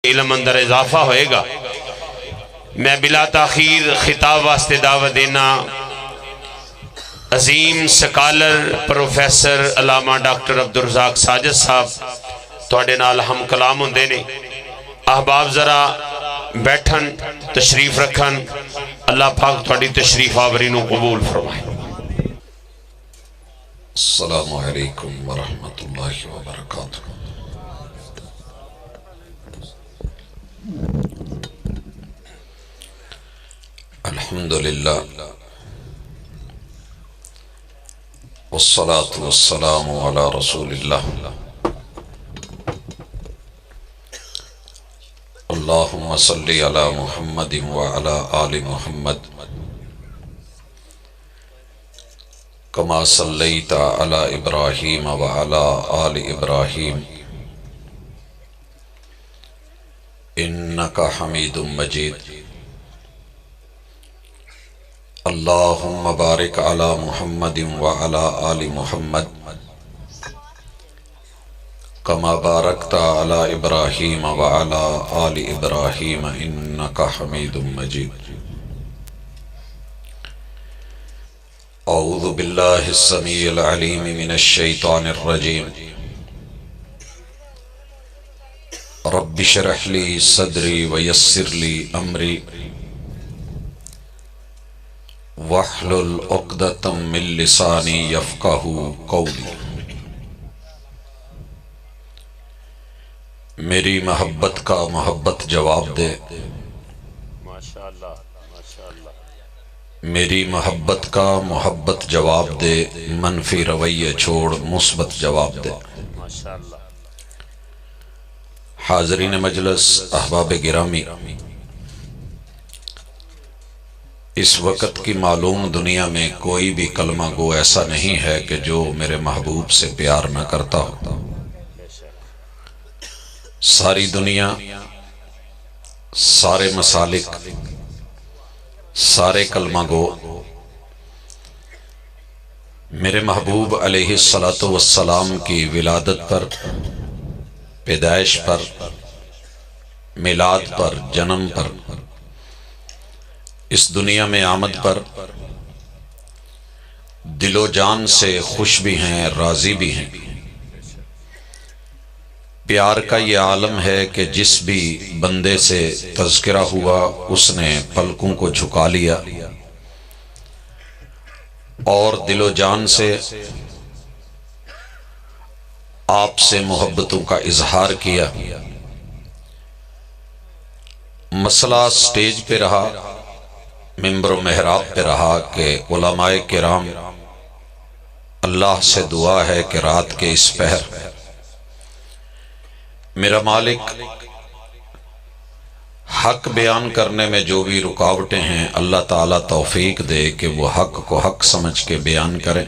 علم اندر اضافہ ہوئے گا۔ میں بلا تاخیر خطاب واسطے دعوت دینا عظیم سکالر پروفیسر علامہ ڈاکٹر عبدالرزاق ساجد صاحب تواڈے نال ہم کلام ہوندے نے۔ احباب ذرا بیٹھن تشریف رکھن، اللہ پاک تواڈی تشریف آوری نو قبول فرمائے۔ السلام علیکم ورحمۃ اللہ وبرکاتہ۔ الحمدللہ والصلاة والسلام علی رسول اللہ۔ اللہم صلی علی محمد وعلی آل محمد کما صلیت علی ابراہیم وعلی آل ابراہیم انکا حمید مجید۔ اللہم بارک علی محمد وعلی آل محمد کما بارکت علی ابراہیم وعلی آل ابراہیم انکا حمید مجید۔ اعوذ باللہ السمیع العلیم من الشیطان الرجیم۔ رب اشرح لی صدری ویسر لی امری واحلل عقدۃ من لسانی یفقہوا قولی۔ میری محبت کا محبت جواب دے، میری محبت کا محبت جواب دے، منفی رویہ چھوڑ مثبت جواب دے۔ حاضرین مجلس، احباب گرامی، اس وقت کی معلوم دنیا میں کوئی بھی کلمہ گو ایسا نہیں ہے کہ جو میرے محبوب سے پیار نہ کرتا ہو۔ ساری دنیا، سارے مسالک، سارے کلمہ گو میرے محبوب علیہ السلام کی ولادت پر، پیدائش پر، میلاد پر، جنم پر، اس دنیا میں آمد پر دل و جان سے خوش بھی ہیں، راضی بھی ہیں۔ پیار کا یہ عالم ہے کہ جس بھی بندے سے تذکرہ ہوا اس نے پلکوں کو جھکا لیا اور دل و جان سے آپ سے محبتوں کا اظہار کیا۔ مسئلہ سٹیج پہ رہا، ممبر و محراب پہ رہا کہ علماء کرام، اللہ سے دعا ہے کہ رات کے اس پہر میرا مالک حق بیان کرنے میں جو بھی رکاوٹیں ہیں، اللہ تعالیٰ توفیق دے کہ وہ حق کو حق سمجھ کے بیان کریں۔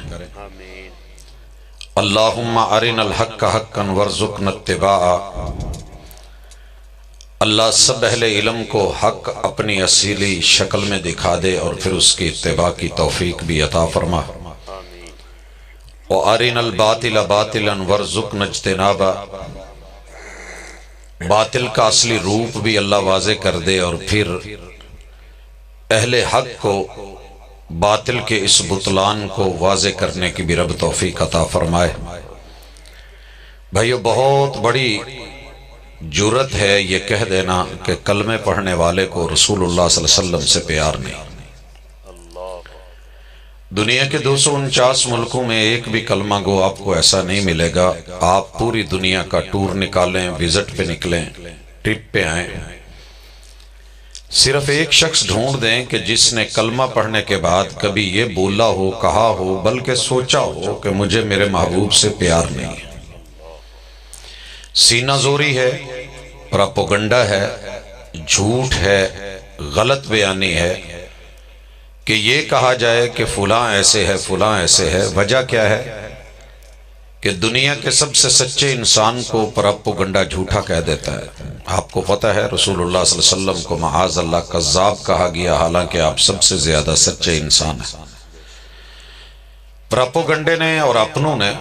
اللہم ارنا الحق حقا وارزقنا اتباعہ۔ اللہ سب اہل علم کو حق اپنی اصیلی شکل میں دکھا دے اور پھر اس کی اتباع کی توفیق بھی عطا فرما۔ وَأَرِنَا الْبَاطِلَ بَاطِلًا وَارْزُقْنَا اجْتِنَابَهُ۔ باطل کا اصلی روپ بھی اللہ واضح کر دے اور پھر اہل حق کو باطل کے اس بطلان کو واضح کرنے کی بھی رب توفیق عطا فرمائے۔ بھائیو، بہت بڑی جرت ہے یہ کہہ دینا کہ کلمے پڑھنے والے کو رسول اللہ صلی اللہ علیہ وسلم سے پیار نہیں۔ دنیا کے 249 ملکوں میں ایک بھی کلمہ گو آپ کو ایسا نہیں ملے گا۔ آپ پوری دنیا کا ٹور نکالیں، وزٹ پہ نکلیں، ٹرپ پہ آئیں، صرف ایک شخص ڈھونڈ دیں کہ جس نے کلمہ پڑھنے کے بعد کبھی یہ بولا ہو، کہا ہو، بلکہ سوچا ہو کہ مجھے میرے محبوب سے پیار نہیں ہے۔ سینہ زوری ہے، پراپوگنڈا ہے، جھوٹ ہے، غلط بیانی ہے کہ یہ کہا جائے کہ فلاں ایسے ہے، فلاں ایسے ہے۔ وجہ کیا ہے کہ دنیا کے سب سے سچے انسان کو پراپوگنڈا جھوٹا کہہ دیتا ہے۔ آپ کو پتہ ہے رسول اللہ صلی اللہ علیہ وسلم کو معاذ اللہ کذاب کہا گیا، حالانکہ آپ سب سے زیادہ سچے انسان ہیں۔ پراپوگنڈے نے اور اپنوں نے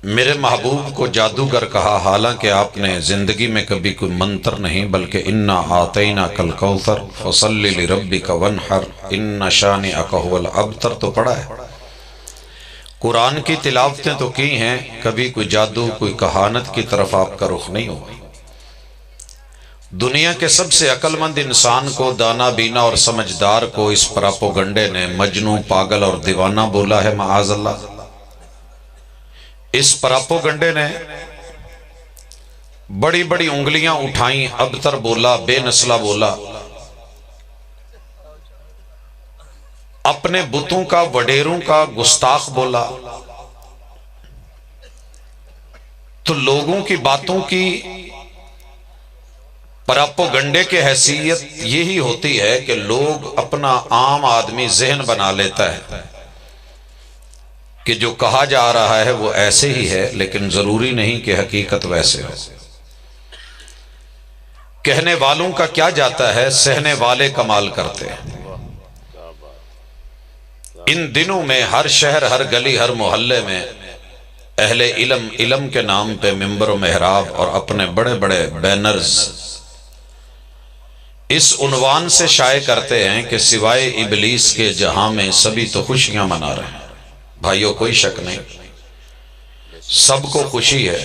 میرے محبوب کو جادوگر کہا، حالانکہ آپ نے زندگی میں کبھی کوئی منتر نہیں بلکہ انا آتینا کل کوثر فصلی لربک وانحر ان شانئک هو الابتر تو پڑھا ہے، قرآن کی تلاوتیں تو کی ہیں، کبھی کوئی جادو کوئی کہانت کی طرف آپ کا رخ نہیں ہوا۔ دنیا کے سب سے عقل مند انسان کو، دانا بینا اور سمجھدار کو اس پراپوگنڈے نے مجنوں، پاگل اور دیوانہ بولا ہے، معاذ اللہ۔ اس پراپوگنڈے نے بڑی بڑی انگلیاں اٹھائیں، ابتر بولا، بے نسلہ بولا، اپنے بتوں کا، وڈیروں کا گستاخ بولا۔ تو لوگوں کی باتوں کی پراپوگنڈے کی حیثیت یہی ہوتی ہے کہ لوگ اپنا عام آدمی ذہن بنا لیتا ہے کہ جو کہا جا رہا ہے وہ ایسے ہی ہے، لیکن ضروری نہیں کہ حقیقت ویسے ہو۔ کہنے والوں کا کیا جاتا ہے، سہنے والے کمال کرتے ہیں۔ ان دنوں میں ہر شہر، ہر گلی، ہر محلے میں اہل علم علم کے نام پہ ممبر و محراب اور اپنے بڑے بڑے بینرز اس عنوان سے شائع کرتے ہیں کہ سوائے ابلیس کے جہاں میں سبھی تو خوشیاں منا رہے ہیں۔ بھائیو کوئی شک نہیں، سب کو خوشی ہے،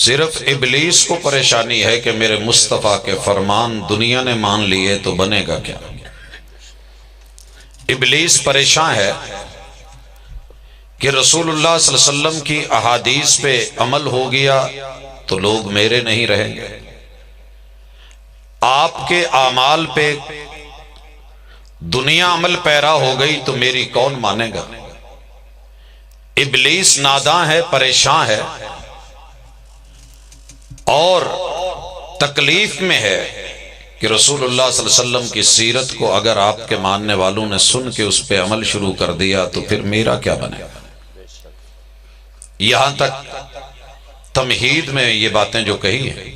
صرف ابلیس کو پریشانی ہے کہ میرے مصطفیٰ کے فرمان دنیا نے مان لیے تو بنے گا کیا۔ ابلیس پریشان ہے کہ رسول اللہ صلی اللہ علیہ وسلم کی احادیث پہ عمل ہو گیا تو لوگ میرے نہیں رہیں گے، آپ کے اعمال پہ دنیا عمل پیرا ہو گئی تو میری کون مانے گا۔ ابلیس ناداں ہے، پریشان ہے اور تکلیف میں ہے کہ رسول اللہ صلی اللہ علیہ وسلم کی سیرت کو اگر آپ کے ماننے والوں نے سن کے اس پہ عمل شروع کر دیا تو پھر میرا کیا بنے گا۔ یہاں تک تمہید میں یہ باتیں جو کہی ہیں،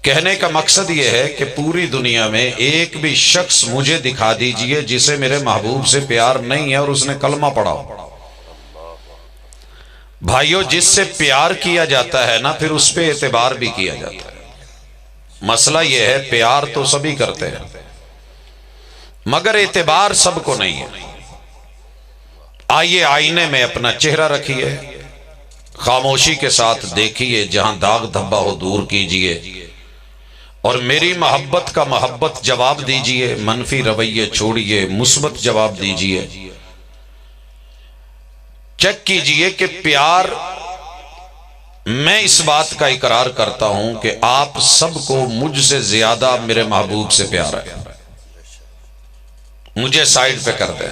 کہنے کا مقصد یہ ہے کہ پوری دنیا میں ایک بھی شخص مجھے دکھا دیجئے جسے میرے محبوب سے پیار نہیں ہے اور اس نے کلمہ پڑھا ہو۔ بھائیو جس سے پیار کیا جاتا ہے نا پھر اس پہ اعتبار بھی کیا جاتا ہے۔ مسئلہ یہ ہے پیار تو سبھی کرتے ہیں مگر اعتبار سب کو نہیں ہے۔ آئیے آئینے میں اپنا چہرہ رکھیے، خاموشی کے ساتھ دیکھیے، جہاں داغ دھبا ہو دور کیجئے اور میری محبت کا محبت جواب دیجئے، منفی رویے چھوڑیے، مثبت جواب دیجئے۔ چیک کیجئے کہ پیار، میں اس بات کا اقرار کرتا ہوں کہ آپ سب کو مجھ سے زیادہ میرے محبوب سے پیار ہے۔ مجھے سائیڈ پہ کر دیں۔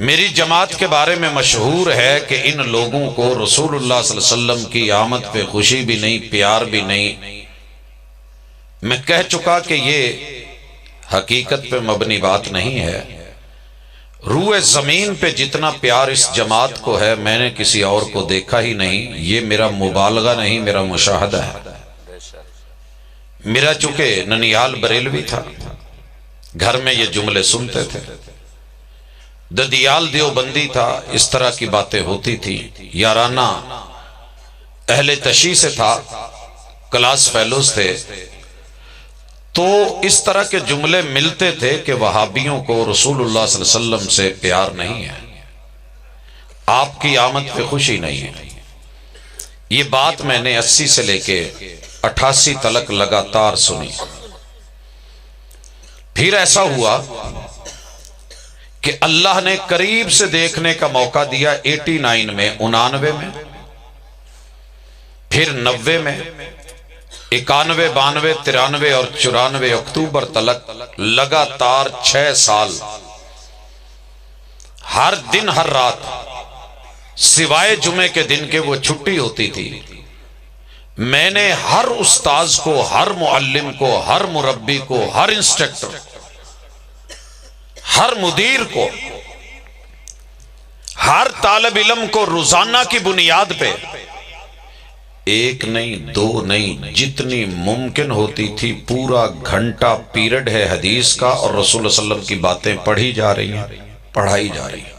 میری جماعت کے بارے میں مشہور ہے کہ ان لوگوں کو رسول اللہ صلی اللہ علیہ وسلم کی آمد پہ خوشی بھی نہیں، پیار بھی نہیں۔ میں کہہ چکا کہ یہ حقیقت پہ مبنی بات نہیں ہے۔ روح زمین پہ جتنا پیار اس جماعت کو ہے میں نے کسی اور کو دیکھا ہی نہیں۔ یہ میرا مبالغہ نہیں، میرا مشاہدہ ہے۔ میرا چونکہ ننیال بریلوی تھا، گھر میں یہ جملے سنتے تھے۔ ددیال دیوبندی تھا، اس طرح کی باتیں ہوتی تھی۔ یارانہ اہل تشیع سے تھا، کلاس فیلوز تھے، تو اس طرح کے جملے ملتے تھے کہ وہابیوں کو رسول اللہ صلی اللہ علیہ وسلم سے پیار نہیں ہے، آپ کی آمد پہ خوشی نہیں ہے۔ یہ بات میں نے 80 سے لے کے 88 تلک لگاتار سنی۔ پھر ایسا ہوا کہ اللہ نے قریب سے دیکھنے کا موقع دیا 89 میں، 99 میں، پھر 90 میں، 91، 92، 93 اور 94 اکتوبر تلک لگاتار 6 سال ہر دن ہر رات سوائے جمعے کے دن کے وہ چھٹی ہوتی تھی، میں نے ہر استاذ کو، ہر معلم کو، ہر مربی کو، ہر انسٹرکٹر، ہر مدیر کو، ہر طالب علم کو روزانہ کی بنیاد پہ ایک نہیں، دو نہیں، جتنی ممکن ہوتی تھی پورا گھنٹہ پیریڈ ہے حدیث کا اور رسول اللہ صلی اللہ علیہ وسلم کی باتیں پڑھی جا رہی ہیں، پڑھائی جا رہی ہیں۔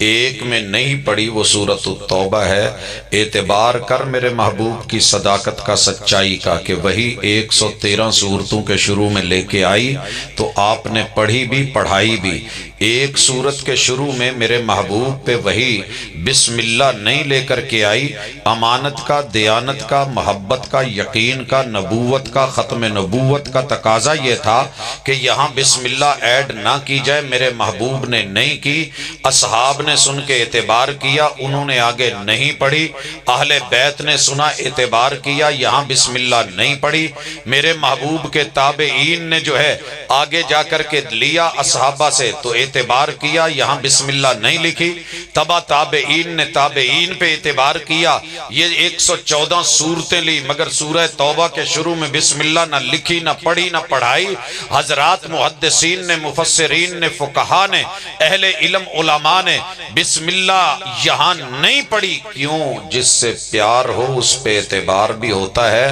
ایک میں نہیں پڑھی وہ سورۃ التوبہ ہے۔ اعتبار کر میرے محبوب کی صداقت کا، سچائی کا، کہ وہی 113 سورتوں کے شروع میں لے کے آئی تو آپ نے پڑھی بھی پڑھائی بھی۔ ایک سورت کے شروع میں میرے محبوب پہ وہی بسم اللہ نہیں لے کر کے آئی۔ امانت کا، دیانت کا، محبت کا، یقین کا، نبوت کا، ختم نبوت کا تقاضا یہ تھا کہ یہاں بسم اللہ ایڈ نہ کی جائے، میرے محبوب نے نہیں کی۔ اصحاب نے سن کے اعتبار کیا، انہوں نے آگے نہیں پڑھی۔ اہل بیت نے سنا، اعتبار کیا، یہاں بسم اللہ نہیں پڑھی۔ میرے محبوب کے تابعین نے جو ہے آگے جا کر کے لیا اصحابہ سے تو اعتبار کیا، یہاں بسم اللہ نہیں لکھی۔ تبا تابعین نے تابعین پہ اعتبار کیا، یہ 114 سورتیں لی مگر سورہ توبہ کے شروع میں بسم اللہ نہ لکھی، نہ پڑھی، نہ پڑھائی۔ حضرات محدثین نے، مفسرین نے، فقہا نے، اہل علم علماء نے بسم اللہ یہاں نہیں پڑھی۔ کیوں؟ جس سے پیار ہو اس پہ اعتبار بھی ہوتا ہے۔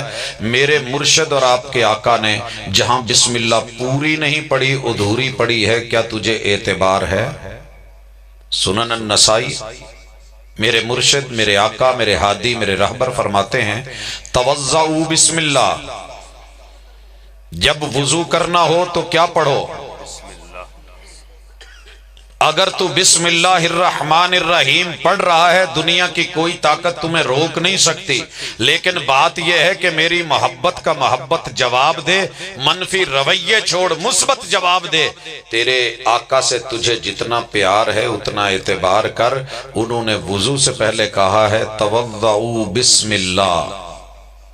میرے مرشد اور آپ کے آقا نے جہاں بسم اللہ پوری نہیں پڑھی، ادھوری پڑھی ہے، کیا تجھے اعتبار ہے؟ سنن النسائی میرے مرشد، میرے آقا، میرے ہادی، میرے رہبر فرماتے ہیں توضؤ بسم اللہ، جب وضو کرنا ہو تو کیا پڑھو؟ اگر تو بسم اللہ الرحمن الرحیم پڑھ رہا ہے دنیا کی کوئی طاقت تمہیں روک نہیں سکتی، لیکن بات یہ ہے کہ میری محبت کا محبت جواب دے، منفی رویے چھوڑ، مثبت جواب دے۔ تیرے آقا سے تجھے جتنا پیار ہے اتنا اعتبار کر۔ انہوں نے وضو سے پہلے کہا ہے توضؤ بسم اللہ،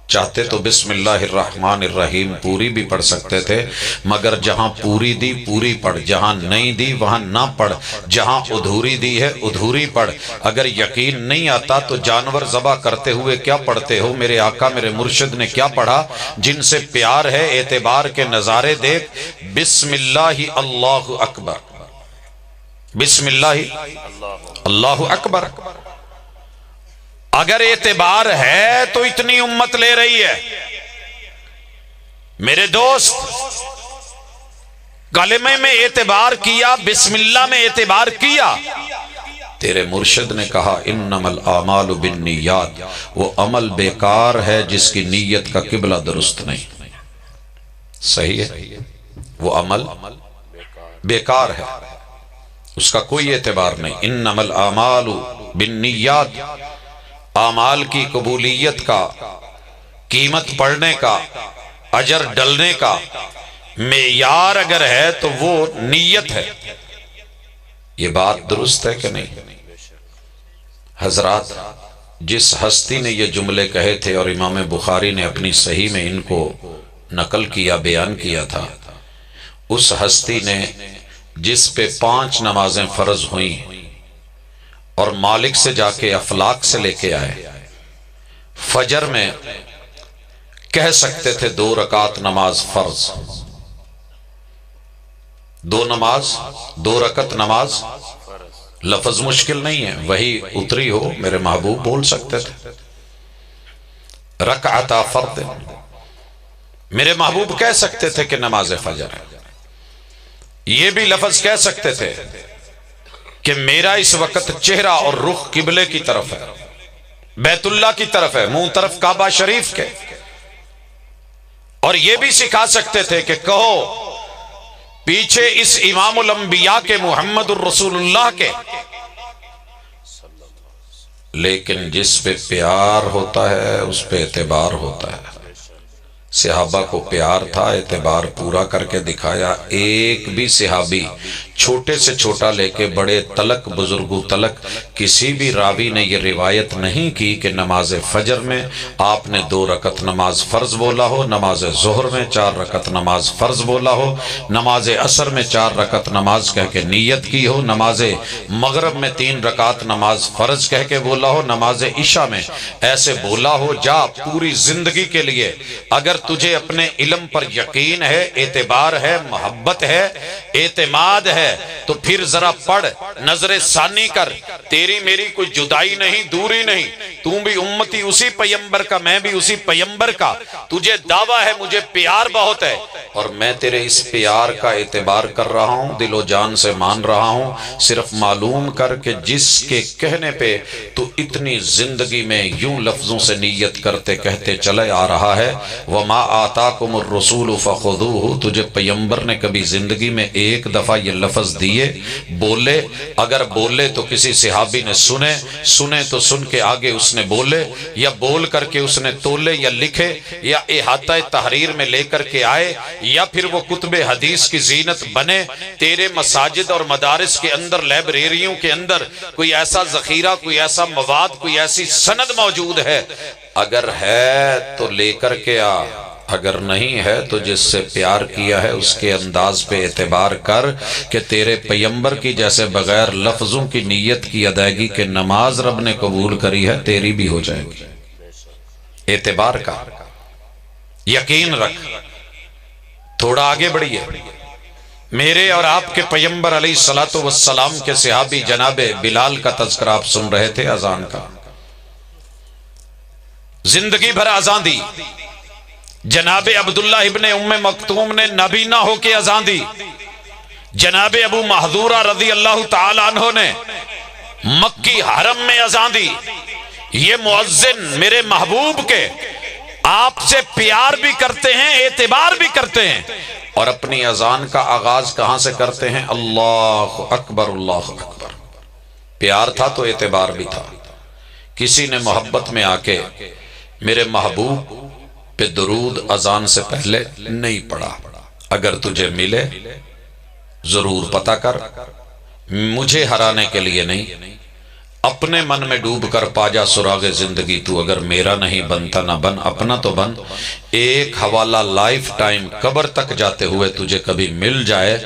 چاہتے تو بسم اللہ الرحمن الرحیم پوری بھی پڑھ سکتے تھے، مگر جہاں پوری دی پوری پڑھ، جہاں نہیں دی وہاں نہ پڑھ، جہاں ادھوری دی ہے ادھوری پڑھ۔ اگر یقین نہیں آتا تو جانور ذبح کرتے ہوئے کیا پڑھتے ہو؟ میرے آقا میرے مرشد نے کیا پڑھا؟ جن سے پیار ہے اعتبار کے نظارے دیکھ، بسم اللہ اللہ اکبر، بسم اللہ اللہ اکبر۔ اگر اعتبار ہے تو اتنی امت لے رہی ہے۔ میرے دوست، کلمے میں اعتبار کیا، بسم اللہ میں اعتبار کیا۔ تیرے مرشد نے کہا انما الاعمال بالنیات، وہ عمل بیکار ہے جس کی نیت کا قبلہ درست نہیں۔ صحیح ہے، وہ عمل بیکار ہے، اس کا کوئی اعتبار نہیں۔ انما الاعمال بالنیات، اعمال کی قبولیت کا، قیمت پڑھنے کا، اجر ڈلنے کا معیار اگر ہے تو وہ نیت ہے۔ یہ بات درست ہے کہ نہیں؟ حضرات، جس ہستی نے یہ جملے کہے تھے اور امام بخاری نے اپنی صحیح میں ان کو نقل کیا، بیان کیا تھا، اس ہستی نے جس پہ 5 نمازیں فرض ہوئیں اور مالک سے جا کے افلاک سے لے کے آئے، فجر میں کہہ سکتے تھے 2 رکعت نماز فرض، 2 رکعت نماز لفظ مشکل نہیں ہے، وہی اتری ہو میرے محبوب بول سکتے تھے رکعتا فرض، میرے محبوب کہہ سکتے تھے کہ نماز فجر ہے۔ یہ بھی لفظ کہہ سکتے تھے کہ میرا اس وقت چہرہ اور رخ قبلے کی طرف ہے، بیت اللہ کی طرف ہے، منہ طرف کعبہ شریف کے۔ اور یہ بھی سکھا سکتے تھے کہ کہو پیچھے اس امام الانبیاء کے، محمد الرسول اللہ کے۔ لیکن جس پہ پیار ہوتا ہے اس پہ اعتبار ہوتا ہے۔ صحابہ کو پیار تھا، اعتبار پورا کر کے دکھایا۔ ایک بھی صحابی چھوٹے سے چھوٹا لے کے بڑے تلک، بزرگوں تلک، کسی بھی راوی نے یہ روایت نہیں کی کہ نماز فجر میں آپ نے 2 رکعت نماز فرض بولا ہو، نماز ظہر میں 4 رکعت نماز فرض بولا ہو، نماز عصر میں 4 رکعت نماز کہہ کے نیت کی ہو، نماز مغرب میں 3 رکعت نماز فرض کہہ کے بولا ہو، نماز عشاء میں ایسے بولا ہو۔ جا پوری زندگی کے لیے اگر تجھے اپنے علم پر یقین ہے، اعتبار ہے، محبت ہے، اعتماد ہے، ہے تو پھر ذرا پڑھ، نظر ثانی کر، تیری میری کوئی جدائی نہیں، دوری نہیں، تم بھی امتی اسی پیمبر کا، میں بھی اسی پیمبر کا، تجھے دعویٰ ہے مجھے پیار بہت ہے، اور میں تیرے اس پیار کا اعتبار کر رہا ہوں، دل و جان سے مان رہا ہوں، صرف معلوم کر کہ جس کے کہنے پہ تو اتنی زندگی میں یوں لفظوں سے نیت کرتے کہتے چلے آ رہا ہے، وَمَا آتَاكُمُ الرَّسُولُ فَخُذُوهُ، تجھے پیمبر نے کبھی زندگی میں ایک دفعہ یہ لفظ دیے، بولے؟ اگر بولے تو کسی صحابی نے سنے تو سن کے آگے اس نے بولے، یا بول کر کے اس نے تولے یا لکھے یا احاطہ تحریر میں لے کر کے آئے، یا پھر وہ کتب حدیث کی زینت بنے، تیرے مساجد اور مدارس کے اندر، لائبریریوں کے اندر کوئی ایسا ذخیرہ، کوئی ایسا مواد، کوئی ایسی سند موجود ہے؟ اگر ہے تو لے کر کے آ، اگر نہیں ہے تو جس سے پیار کیا ہے اس کے انداز پہ اعتبار کر کہ تیرے پیمبر کی جیسے بغیر لفظوں کی نیت کی ادائیگی کے نماز رب نے قبول کری ہے، تیری بھی ہو جائے گی۔ اعتبار کا یقین رکھ۔ تھوڑا آگے بڑھیے، میرے اور آپ کے پیمبر علیہ الصلوۃ والسلام کے صحابی جناب بلال کا تذکرہ آپ سن رہے تھے، اذان کا، زندگی بھر اذان دی۔ جناب عبداللہ ابن ام مکتوم نے نبی نہ ہو کے اذان دی۔ جناب ابو محذورہ رضی اللہ تعالی عنہ نے مکی حرم میں اذان دی۔ یہ مؤذن میرے محبوب کے آپ سے پیار بھی کرتے ہیں، اعتبار بھی کرتے ہیں، اور اپنی اذان کا آغاز کہاں سے کرتے ہیں؟ اللہ اکبر، اللہ اکبر۔ پیار تھا تو اعتبار بھی تھا۔ کسی نے محبت میں آ کے میرے محبوب پہ درود اذان سے پہلے نہیں پڑھا، اگر تجھے ملے ضرور پتہ کر، مجھے ہرانے کے لیے نہیں، اپنے من میں ڈوب کر پا جا سراغ زندگی، تو اگر میرا نہیں بنتا نہ بن، اپنا تو بن۔ ایک حوالہ لائف ٹائم قبر تک جاتے ہوئے تجھے کبھی مل جائے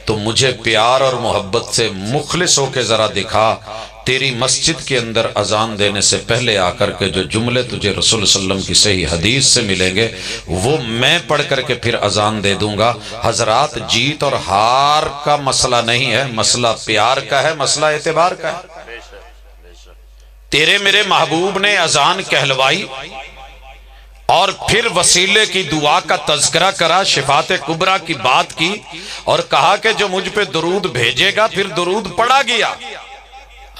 تو مجھے پیار اور محبت سے مخلص ہو کے ذرا دکھا۔ تیری مسجد کے اندر اذان دینے سے پہلے آ کر کے جو جملے تجھے رسول صلی اللہ علیہ وسلم کی صحیح حدیث سے ملیں گے وہ میں پڑھ کر کے پھر اذان دے دوں گا۔ حضرات، جیت اور ہار کا مسئلہ نہیں ہے، مسئلہ پیار کا ہے، مسئلہ اعتبار کا ہے۔ تیرے میرے محبوب نے اذان کہلوائی اور پھر وسیلے کی دعا کا تذکرہ کرا، شفاعت کبریٰ کی بات کی، اور کہا کہ جو مجھ پہ درود بھیجے گا پھر درود پڑھا گیا۔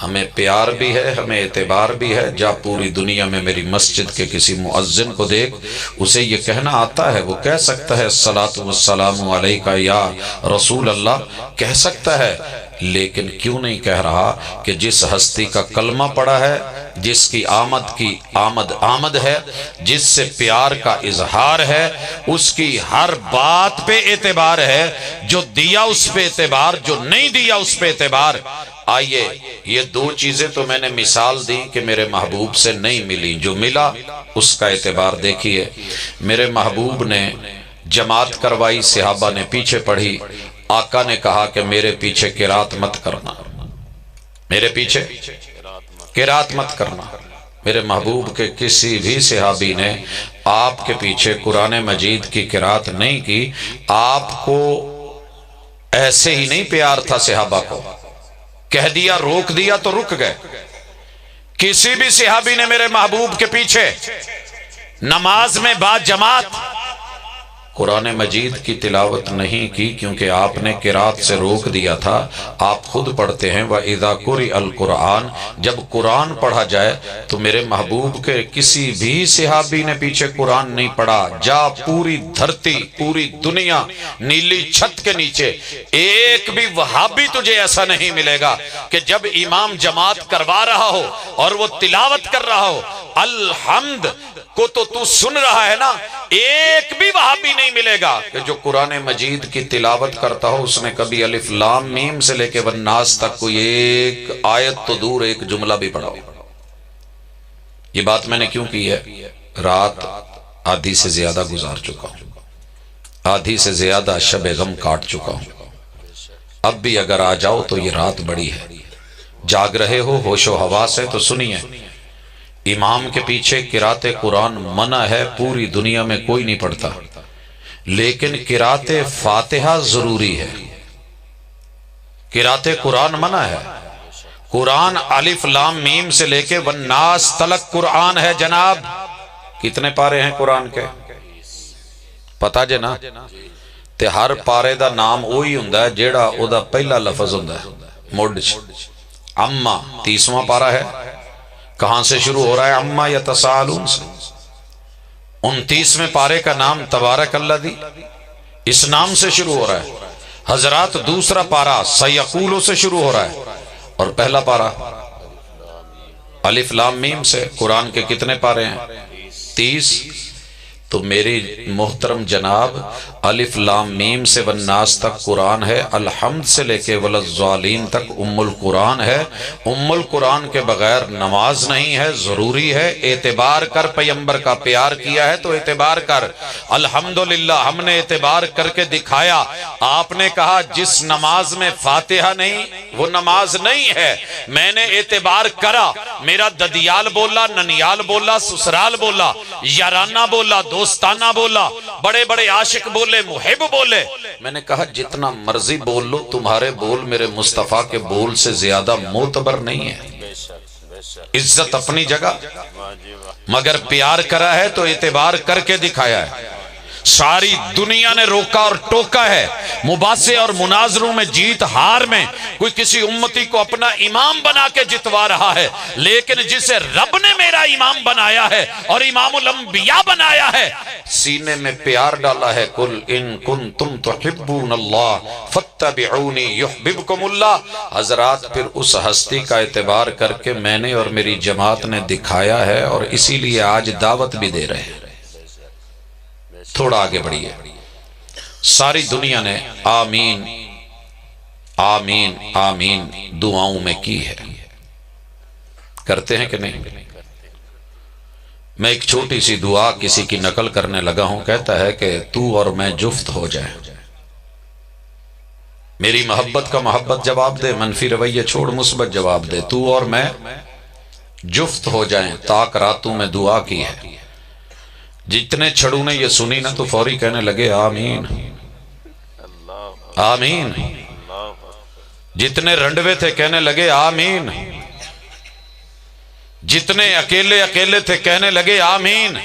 ہمیں پیار بھی ہے، ہمیں اعتبار بھی ہے۔ جا پوری دنیا میں میری مسجد کے کسی مؤذن کو دیکھ، اسے یہ کہنا آتا ہے، وہ کہہ سکتا ہے الصلاۃ والسلام علیک یا رسول اللہ، کہہ سکتا ہے، لیکن کیوں نہیں کہہ رہا کہ جس ہستی کا کلمہ پڑا ہے، جس کی آمد ہے، جس سے پیار کا اظہار ہے، اس کی ہر بات پہ اعتبار ہے، جو دیا اس پہ اعتبار، جو نہیں دیا اس پہ اعتبار۔ آئیے، یہ دو چیزیں تو میں نے مثال دی کہ میرے محبوب سے نہیں ملی، جو ملا اس کا اعتبار دیکھیے۔ میرے محبوب نے جماعت کروائی، صحابہ نے پیچھے پڑھی، آقا نے کہا کہ میرے پیچھے قرات مت کرنا، میرے پیچھے قرات مت کرنا۔ میرے محبوب کے کسی بھی صحابی نے آپ کے پیچھے قرآن مجید کی قرات نہیں کی۔ آپ کو ایسے ہی نہیں پیار تھا صحابہ کو، کہہ دیا، روک دیا تو رک گئے۔ کسی بھی صحابی نے میرے محبوب کے پیچھے نماز میں با جماعت قرآن مجید کی تلاوت نہیں کی، کیونکہ آپ نے قرات سے روک دیا تھا۔ آپ خود پڑھتے ہیں وَإِذَا قُرِئَ الْقُرْآنُ، جب قرآن پڑھا جائے تو میرے محبوب کے کسی بھی صحابی نے پیچھے قرآن نہیں پڑھا۔ جا پوری دھرتی، پوری دنیا، نیلی چھت کے نیچے ایک بھی وہابی تجھے ایسا نہیں ملے گا کہ جب امام جماعت کروا رہا ہو اور وہ تلاوت کر رہا ہو، الحمد کو تو سن رہا ہے نا، ایک بھی وہابی نہیں ملے گا کہ جو قرآن مجید کی تلاوت کرتا ہو اس نے کبھی الف لام میم سے لے کے والناس تک کوئی ایک آیت تو دور ایک جملہ بھی پڑھا ہو۔ یہ بات میں نے کیوں کی ہے؟ رات آدھی سے زیادہ گزار چکا ہوں، آدھی سے زیادہ شب غم کاٹ چکا ہوں۔ اب بھی اگر آ جاؤ تو یہ رات بڑی ہے، جاگ رہے ہو ہوش و حواس ہے تو سنیے۔ امام کے پیچھے قرات قرآن منع ہے، پوری دنیا میں کوئی نہیں پڑھتا، لیکن قرات فاتحہ ضروری ہے۔ قرات قرآن منع ہے. قرآن الف لام میم سے لے کے والناس تلک قرآن ہے جناب. کتنے پارے ہیں قرآن کے پتا جے نا؟ تے ہر پارے دا نام وہی ہوندا ہے جیڑا او دا پہلا لفظ ہوندا ہے. مڈ اما 30واں پارا ہے. کہاں سے شروع ہو رہا ہے؟ اما یتساءلون سے. 29ویں پارے کا نام تبارک الذی، اس نام سے شروع ہو رہا ہے. حضرات دوسرا پارا سیقولو سے شروع ہو رہا ہے اور پہلا پارا الف لام میم سے. قرآن کے کتنے پارے ہیں؟ 30. تو میری محترم جناب الف لام میم سے والناس تک قرآن ہے، الحمد سے لے کے وللضالین تک ام القرآن ہے. ام القرآن کے بغیر نماز نہیں ہے، ضروری ہے. اعتبار کر، پیغمبر کا پیار کیا ہے تو اعتبار کر. الحمدللہ ہم نے اعتبار کر کے دکھایا. آپ نے کہا جس نماز میں فاتحہ نہیں وہ نماز نہیں ہے. میں نے اعتبار کرا، میرا ددیال بولا، ننیال بولا، سسرال بولا، یارانہ بولا، دوستانہ بولا، بڑے بڑے عاشق بولے، محب بولے. میں نے کہا جتنا مرضی بول لو، تمہارے بول میرے مصطفیٰ کے بول سے زیادہ معتبر نہیں ہے. عزت اپنی جگہ، مگر پیار کرا ہے تو اعتبار کر کے دکھایا ہے. ساری دنیا نے روکا اور ٹوکا ہے. مباحثے اور مناظروں میں، جیت ہار میں کوئی کسی امتی کو اپنا امام بنا کے جتوا رہا ہے، لیکن جسے رب نے میرا امام بنایا ہے اور امام الانبیاء بنایا ہے، سینے میں پیار ڈالا ہے. قل ان کنتم تحبون اللہ فاتبعونی یحببکم اللہ. حضرات پھر اس ہستی کا اعتبار کر کے میں نے اور میری جماعت نے دکھایا ہے، اور اسی لیے آج دعوت بھی دے رہے ہیں. تھوڑا آگے بڑھیے. ساری دنیا نے آمین آمین آمین دعاؤں میں کی ہے. کرتے ہیں کہ نہیں؟ میں ایک چھوٹی سی دعا کسی کی نقل کرنے لگا ہوں. کہتا ہے کہ تو اور میں جفت ہو جائیں. میری محبت کا محبت جواب دے، منفی رویہ چھوڑ، مثبت جواب دے. تو اور میں جفت ہو جائیں. تاک راتوں میں دعا کی ہے. جتنے چھڑوں نے یہ سنی نا تو فوری کہنے لگے آمین آمین. جتنے رنڈوے تھے کہنے لگے آمین. جتنے اکیلے اکیلے تھے کہنے لگے آمین.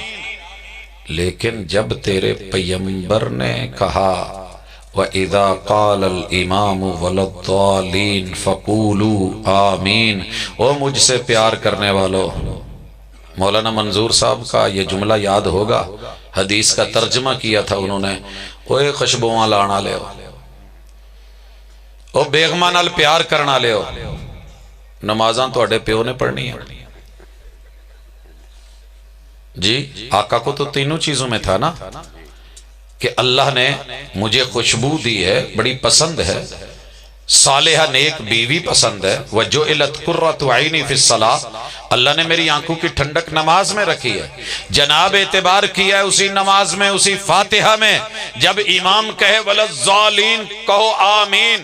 لیکن جب تیرے پیغمبر نے کہا وَإِذَا قَالَ الْإِمَامُ وَلَلضَّالِّينَ فَقُولُوا آمین. او مجھ سے پیار کرنے والو، مولانا منظور صاحب کا یہ جملہ یاد ہوگا. حدیث کا ترجمہ کیا تھا انہوں نے. اوے خوشبوواں لانا لے ہو، او بیگماں نال پیار کرنا لے ہو. نمازاں تو اڈے پیو نے پڑھنی ہے جی. آقا کو تو تینوں چیزوں میں تھا نا کہ اللہ نے مجھے خوشبو دی ہے، بڑی پسند ہے. صالحہ نیک بیوی پسند ہے. وَجُعِلَتْ قُرَّةُ عَيْنِي فِي الصَّلَاةِ. اللہ نے میری آنکھوں کی ٹھنڈک نماز میں رکھی ہے. جناب اعتبار کیا ہے اسی نماز میں، اسی فاتحہ میں. جب امام کہے وَلَلضَّالِينَ کہو آمین،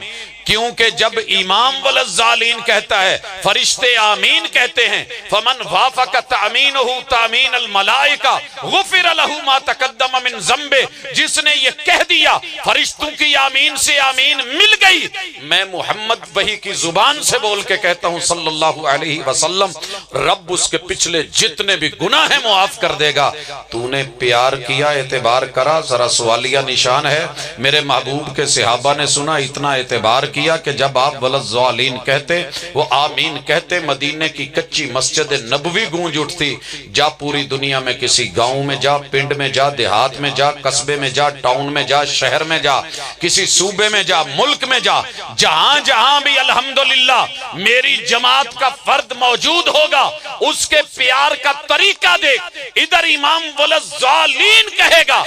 کیونکہ جب امام وَلَلضَّالِينَ کہتا ہے فرشتے آمین کہتے ہیں. فَمَنْ وَافَقَ تَأْمِينُهُ تَأْمِينَ الْمَلَائِكَةِ غُفِرَ لَهُ مَا تَقَدَّمَ مِنْ ذَنْبِهِ. جس نے یہ کہہ دیا فرشتوں کی آمین سے آمین مل گئی. میں محمد وحی کی زبان سے بول کے کہتا ہوں صلی اللہ علیہ وسلم، رب اس کے پچھلے جتنے بھی گناہ ہیں معاف کر دے گا. تو نے پیار کیا، اعتبار کرا. ذرا سوالیہ نشان ہے. میرے محبوب کے صحابہ نے سنا، اتنا اعتبار کیا کہ جب آپ وللضالین کہتے، وہ آمین کہتے، مدینے کی کچی مسجد نبوی گونج اٹھتی. جا پوری دنیا میں کسی گاؤں میں جا، پنڈ میں جا، دیہات میں جا، قصبے میں جا، ٹاؤن میں جا، شہر میں جا، کسی صوبے میں جا، ملک میں جا، جہاں جہاں بھی الحمدللہ میری جماعت کا فرد موجود ہوگا، اس کے پیار کا طریقہ دیکھ. ادھر امام وللضالین کہے گا،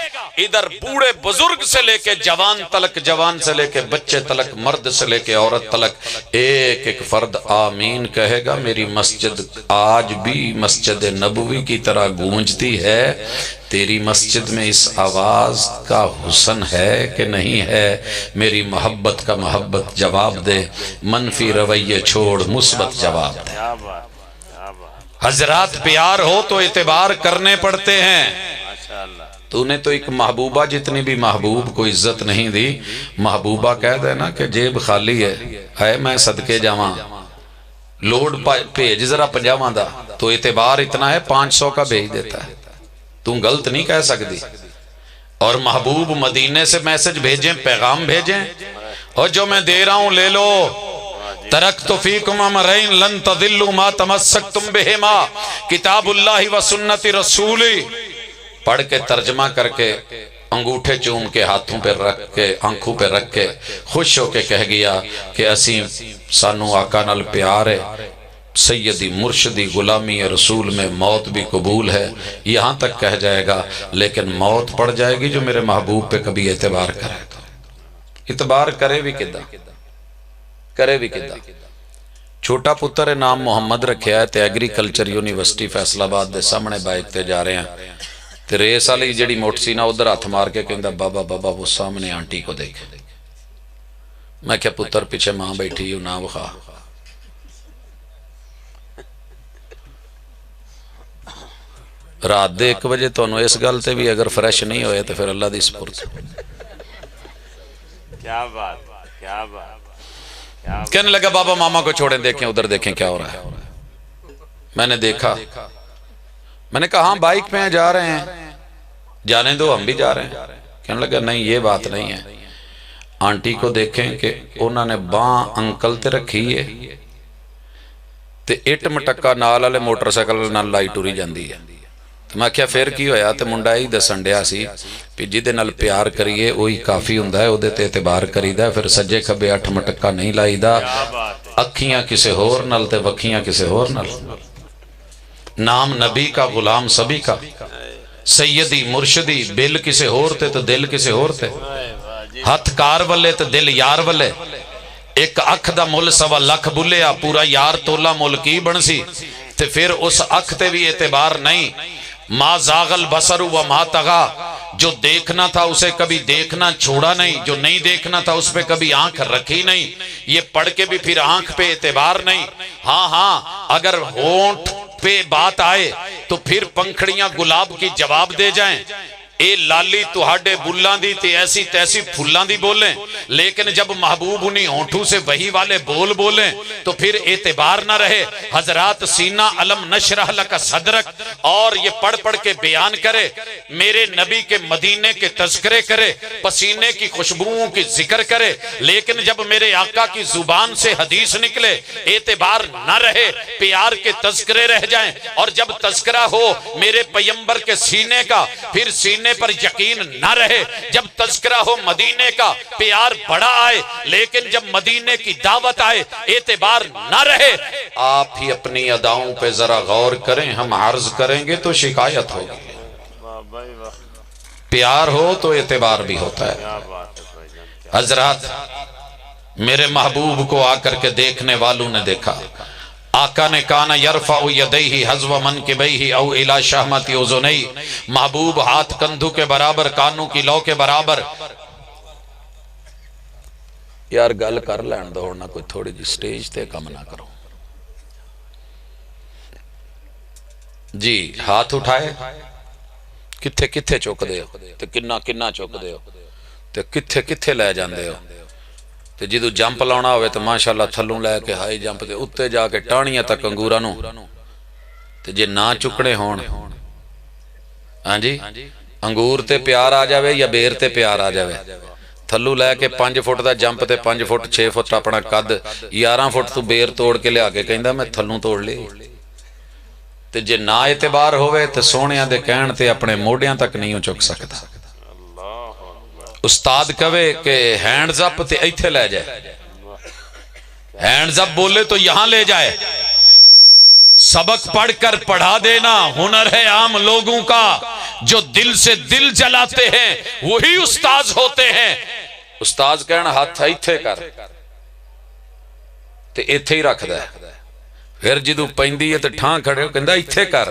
ادھر بوڑھے بزرگ سے لے کے جوان تلک، جوان سے لے کے بچے تلک، مرد سے لے کے عورت تلک ایک ایک فرد آمین کہے گا. میری مسجد آج بھی مسجد نبوی کی طرح گونجتی ہے. تیری مسجد میں اس آواز کا حسن ہے کہ نہیں ہے؟ میری محبت کا محبت جواب دے، منفی رویے چھوڑ، مثبت جواب دے. حضرات پیار ہو تو اعتبار کرنے پڑتے ہیں. تو نے تو ایک محبوبہ جتنی بھی محبوب کو عزت نہیں دی. محبوبہ کہہ دے نا کہ جیب خالی ہے میں صدقے جاواں لوڈ بھیج ذرا 50 دا, تو اعتبار اتنا ہے 500 کا بھیج دیتا ہے. تو غلط نہیں کہہ سکتی. اور محبوب مدینے سے میسج بھیجیں, پیغام بھیجیں, اور جو میں دے رہا ہوں لے لو. ترکت فیکم امرین لن تضلوا ما تمسکتم بہما کتاب اللہ و سنت رسولی. پڑھ کے ترجمہ کر کے انگوٹھے چوم کے ہاتھوں پہ رکھ کے آنکھوں پہ رکھ کے خوش ہو کے کہہ گیا کہ اسی سانو آقا نال پیار ہے, سیدی مرشدی غلامی رسول میں موت بھی قبول ہے. یہاں تک کہہ جائے گا, لیکن موت پڑ جائے گی جو میرے محبوب پہ کبھی اعتبار کرے گا. اعتبار کرے بھی کدا, کرے بھی کدا. چھوٹا پتر ہے, نام محمد رکھیا ہے, تے ایگریکلچر یونیورسٹی فیصل آباد دے سامنے بائک تے جا رہے ہیں, تے ریس والی جڑی موٹر سی نا ادھر ہاتھ مار کے کہندا بابا بابا وہ سامنے آنٹی کو دیکھ. میں کیا پتر پیچھے ماں بیٹھی ہوں, نہ وخا. رات دے 1 بجے تو اس گل تے بھی اگر فریش نہیں ہوئے تو پھر اللہ دی سپرد. کیا بات, کیا بات. کہنے لگا بابا ماما کو چھوڑیں, دیکھیں ادھر دیکھیں کیا ہو رہا ہے. میں نے دیکھا, میں نے کہا ہاں بائک پہ ہیں, جا رہے ہیں, جانے دو ہم بھی جا رہے ہیں. کہنے لگا نہیں یہ بات نہیں ہے. آنٹی کو دیکھیں کہ انہوں نے باں انکل تے رکھی ہے, تے اٹ مٹکا نال والے موٹر سائیکل نال لائی ٹری جاندی ہے. تو میں کیا پھر کی ہویا, تے منڈا ہی دسن ڈیا سی کہ جدے نال پیار کریے وہی کافی ہوندا ہے, اودے تے اعتبار کریدا. پھر سجے کھبے 8 مٹکا نہیں لائی دا, اکھیاں کسے ہور نال تے وکھیاں کسے ہور نال. نام نبی کا غلام سبھی کا, سیدی مرشدی بل کسے ہور تے تو دل کسے ہور تے. ہاتھ کار والے تے دل یار والے. ایک اکھ دا مل 1.25 لاکھ بلیا, پورا یار تولا مل کی بن سی. تے پھر اس اکھ تے بھی اعتبار نہیں. ما زاغ البصر و ما طغا, جو دیکھنا تھا اسے کبھی دیکھنا چھوڑا نہیں, جو نہیں دیکھنا تھا اس پہ کبھی آنکھ رکھی نہیں. یہ پڑھ کے بھی پھر آنکھ پہ اعتبار نہیں. ہاں اگر ہونٹ پہ بات آئے تو پھر پنکھڑیاں گلاب کی جواب دے جائیں. اے لالی تہاڈے بلان دی تے ایسی تیسی پھلان دی بولیں, لیکن جب محبوب انہی ہونٹوں سے وہی والے بول بولیں تو پھر اعتبار نہ رہے. حضرات سینہ علم نشرح لک صدرک, اور یہ پڑھ پڑھ کے بیان کرے, میرے نبی کے مدینے کے تذکرے کرے, پسینے کی خوشبوؤں کی ذکر کرے, لیکن جب میرے آقا کی زبان سے حدیث نکلے اعتبار نہ رہے, پیار کے تذکرے رہ جائیں. اور جب تذکرہ ہو میرے پیمبر کے سینے کا, پھر سینے پر یقین نہ رہے. جب تذکرہ ہو مدینے کا, پیار بڑا آئے, لیکن جب مدینے کی دعوت آئے اعتبار نہ رہے. آپ ہی اپنی اداؤں پہ ذرا غور کریں, ہم عرض کریں گے تو شکایت ہوگی. پیار ہو تو اعتبار بھی ہوتا ہے. حضرات میرے محبوب کو آ کر کے دیکھنے والوں نے دیکھا, آقا نے کانا یرفع یدیہ حذو منکبیہ او الی شہمت اذنیہ, محبوب ہاتھ کندھوں کے برابر, کانوں کی لو کے برابر. یار گل کر لین دو نہ, کوئی تھوڑی جی سٹیج تے کم نہ کرو جی. ہاتھ اٹھائے, کتھے کتھے چوک دے ہو, تے کنہ کنہ چوک دے ہو, تے کتھے کتھے لے جاندے ہو. تے جدو جمپ لاؤنا ہوئے تو ماشاءاللہ تھلوں لے کے ہائی جمپ دے اتے جا کے ٹانیاں تک انگورانوں. تے جے نہ چکنے ہون, ہاں جی, انگور تے پیار آ جاوے یا بیر تے پیار آ جاوے, تھلو لے کے 5 فٹ دا جمپ تے 5 فٹ 6 فٹ اپنا قد, 11 فٹ تو بیر توڑ کے لیا کے کہندا میں تھلوں توڑ لی. تے جے نہ اعتبار ہوئے تے سونیاں دے کہن تے اپنے موڑیاں تک نہیں چک سکتا. استاد کہے کہ ہینڈز اپ تے ایتھے لے جائے, ہینڈز اپ بولے تو یہاں لے جائے. سبق پڑھ کر پڑھا دینا ہنر ہے عام لوگوں کا, جو دل سے دل جلاتے ہیں وہی استاذ ہوتے ہیں. استاذ کہنا ہاتھ ایتھے کر تے ایتھے ہی رکھ دے, پھر جدو پیندی ہے تے ٹھان کھڑے ہو کہندا ایتھے کر.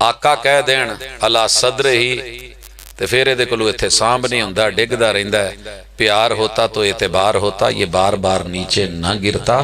آقا کہہ دین علی صدر ہی تو پھر یہ کولو اتنے سانب نہیں ہوندا، ڈگدا رہندا ہے۔ پیار ہوتا تو اعتبار ہوتا، یہ بار بار نیچے نہ گرتا۔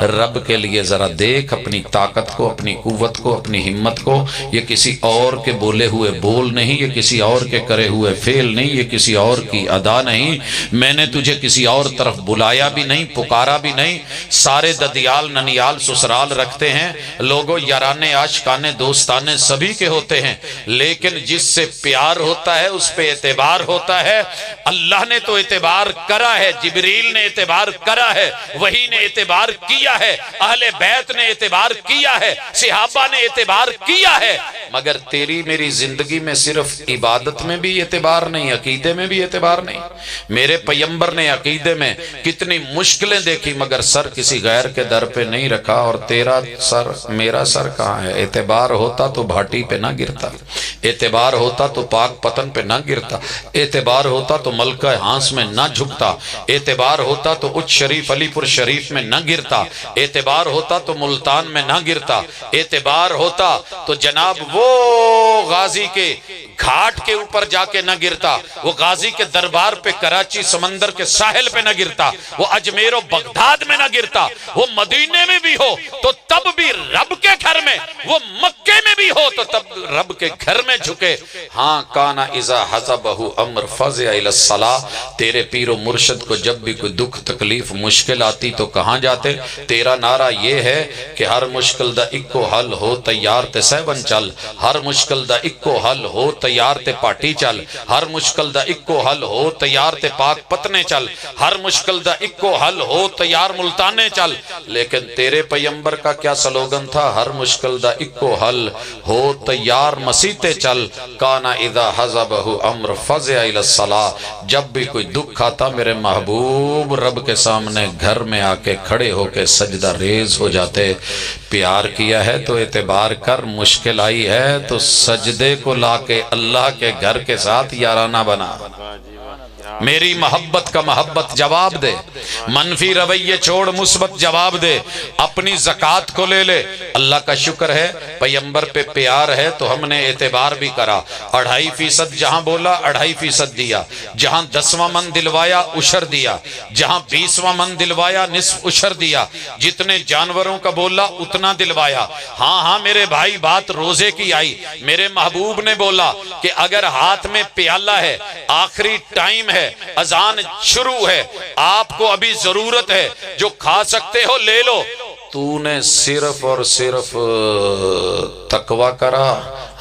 رب کے لیے ذرا دیکھ اپنی طاقت کو، اپنی قوت کو، اپنی ہمت کو۔ یہ کسی اور کے بولے ہوئے بول نہیں، یہ کسی اور کے کرے ہوئے فعل نہیں، یہ کسی اور کی ادا نہیں۔ میں نے تجھے کسی اور طرف بلایا بھی نہیں، پکارا بھی نہیں۔ سارے ددیال ننیال سسرال رکھتے ہیں، لوگوں یارانے عاشقانے دوستانے سبھی کے ہوتے ہیں، لیکن جس سے پیار ہوتا ہے اس پہ اعتبار ہوتا ہے۔ اللہ نے تو اعتبار کرا ہے، جبریل نے اعتبار کرا ہے، وحی نے اعتبار کیا ہے، اہل بیت نے اعتبار کیا ہے، صحابہ نے اعتبار کیا ہے، مگر تیری میری زندگی میں صرف عبادت میں بھی اعتبار نہیں، عقیدے میں بھی اعتبار نہیں۔ میرے پیغمبر نے عقیدے میں کتنی مشکلیں دیکھی مگر سر کسی غیر کے در پہ نہیں رکھا، اور تیرا سر میرا سر کہاں ہے؟ اعتبار ہوتا تو بھاٹی پہ نہ گرتا، اعتبار ہوتا تو پاک پتن پہ نہ گرتا، اعتبار ہوتا تو ملکہ ہانس میں نہ جھکتا، اعتبار ہوتا تو اچ شریف علی پور شریف میں نہ گرتا، اعتبار ہوتا تو ملتان میں نہ گرتا، اعتبار ہوتا تو جناب وہ غازی کے گھاٹ کے اوپر جا کے نہ گرتا، وہ غازی کے دربار پہ کراچی سمندر کے ساحل پہ نہ گرتا، وہ اجمیر و بغداد میں نہ گرتا، وہ مدینے میں بھی ہو تو تب بھی رب کے گھر میں، وہ مکے میں بھی ہو تو تب رب کے گھر میں جھکے۔ ہاں کانا اذا حزبہ امر فزع الی الصلاۃ، تیرے پیر و مرشد کو جب بھی کوئی دکھ تکلیف مشکل آتی تو کہاں جاتے؟ تیرا نعرہ یہ ہے کہ ہر مشکل دا اکو حل ہو تیار تے سیون چل، ہر مشکل دا اکو حل ہو تیار تے پاٹی چل، ہر مشکل دا اکو حل ہو تیار تے پاک پتنے چل، ہر مشکل دا اکو حل ہو تیار ملتانے چل۔ لیکن تیرے پیغمبر کا کیا سلوگن تھا؟ ہر مشکل دا اکو حل ہو تیار مسیتے چل، کانا اذا حزبہ امر فزع الی الصلاۃ، جب بھی کوئی دکھ آتا میرے محبوب رب کے سامنے گھر میں آ کے کھڑے ہو کے سجدہ ریز ہو جاتے۔ پیار کیا ہے تو اعتبار کر، مشکل آئی ہے تو سجدے کو لا کے اللہ کے گھر کے ساتھ یارانہ بنا۔ میری محبت کا محبت جواب دے، منفی رویے چھوڑ مثبت جواب دے، اپنی زکوٰۃ کو لے لے۔ اللہ کا شکر ہے پیغمبر پہ پیار ہے تو ہم نے اعتبار بھی کرا، 2.5% جہاں بولا 2.5% دیا، جہاں 10واں من دلوایا عشر دیا، جہاں 20واں من دلوایا نصف عشر دیا، جتنے جانوروں کا بولا اتنا دلوایا۔ ہاں ہاں میرے بھائی بات روزے کی آئی، میرے محبوب نے بولا کہ اگر ہاتھ میں پیالہ ہے، آخری ٹائم ہے، اذان شروع ہے، آپ کو ابھی ضرورت ہے، جو کھا سکتے ہو لے لو، تو نے صرف اور صرف تقوی کرا،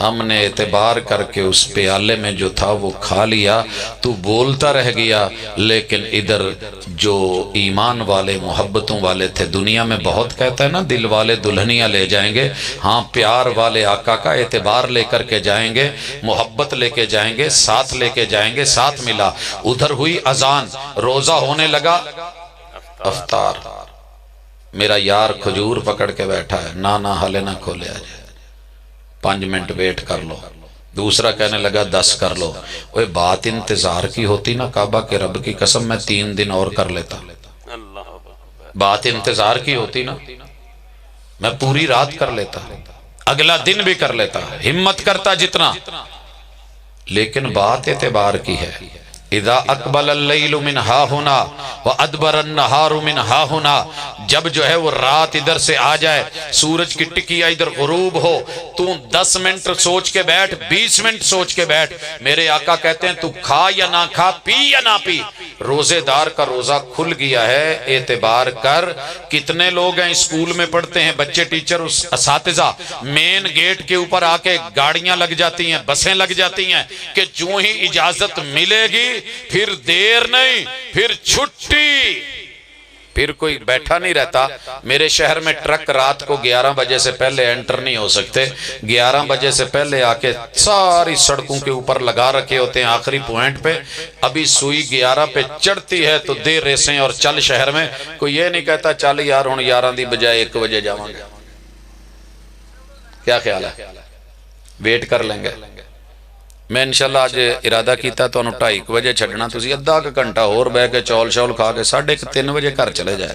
ہم نے اعتبار کر کے اس پیالے میں جو تھا وہ کھا لیا، تو بولتا رہ گیا، لیکن ادھر جو ایمان والے محبتوں والے تھے، دنیا میں بہت کہتا ہے نا دل والے دلہنیاں لے جائیں گے، ہاں پیار والے آقا کا اعتبار لے کر کے جائیں گے، محبت لے کے جائیں گے، ساتھ لے کے جائیں گے، ساتھ ملا۔ ادھر ہوئی اذان، روزہ ہونے لگا، افطار، میرا یار کھجور پکڑ کے بیٹھا ہے، نانا حالے نہ کھولے آ جائے، 5 منٹ ویٹ کر لو۔ دوسرا کہنے لگا 10 کر لو۔ وہ بات انتظار کی ہوتی نا، کعبہ کے رب کی قسم میں 3 دن اور کر لیتا۔ بات انتظار کی ہوتی نا، میں پوری رات کر لیتا، اگلا دن بھی کر لیتا، ہمت کرتا جتنا، لیکن بات اعتبار کی ہے۔ اذا اقبل اللیل من ہا ہنا وادبر النہار من ہا ہنا، جب جو ہے وہ رات ادھر سے آ جائے، سورج کی ٹکیا ادھر غروب ہو، تو 10 منٹ سوچ کے بیٹھ، 20 منٹ سوچ کے بیٹھ۔ میرے آقا کہتے ہیں تو کھا یا نہ کھا، پی یا نہ پی، روزے دار کا روزہ کھل گیا ہے، اعتبار کر۔ کتنے لوگ ہیں اسکول میں پڑھتے ہیں بچے، ٹیچر اساتذہ، مین گیٹ کے اوپر آ کے گاڑیاں لگ جاتی ہیں، بسیں لگ جاتی ہیں کہ جو ہی اجازت ملے گی پھر دیر نہیں، پھر چھٹی، پھر کوئی بیٹھا نہیں رہتا۔ میرے شہر میں ٹرک رات کو 11 بجے سے پہلے انٹر نہیں ہو سکتے، 11 بجے سے پہلے آ کے ساری سڑکوں کے اوپر لگا رکھے ہوتے ہیں آخری پوائنٹ پہ۔ ابھی سوئی 11 پہ چڑھتی ہے تو دے ریسیں اور چل شہر میں، کوئی یہ نہیں کہتا چل یار ہوں 11 دی بجائے 1 بجے جاؤں گے۔ کیا خیال ہے؟ ویٹ کر لیں گے۔ میں انشاءاللہ آج ارادہ کیتا تو 2:30 بجے چھڑنا، تسی ادھا کا گھنٹہ اور بہ کے چول شول کھا کے 2:30 3 بجے گھر چلے جائے۔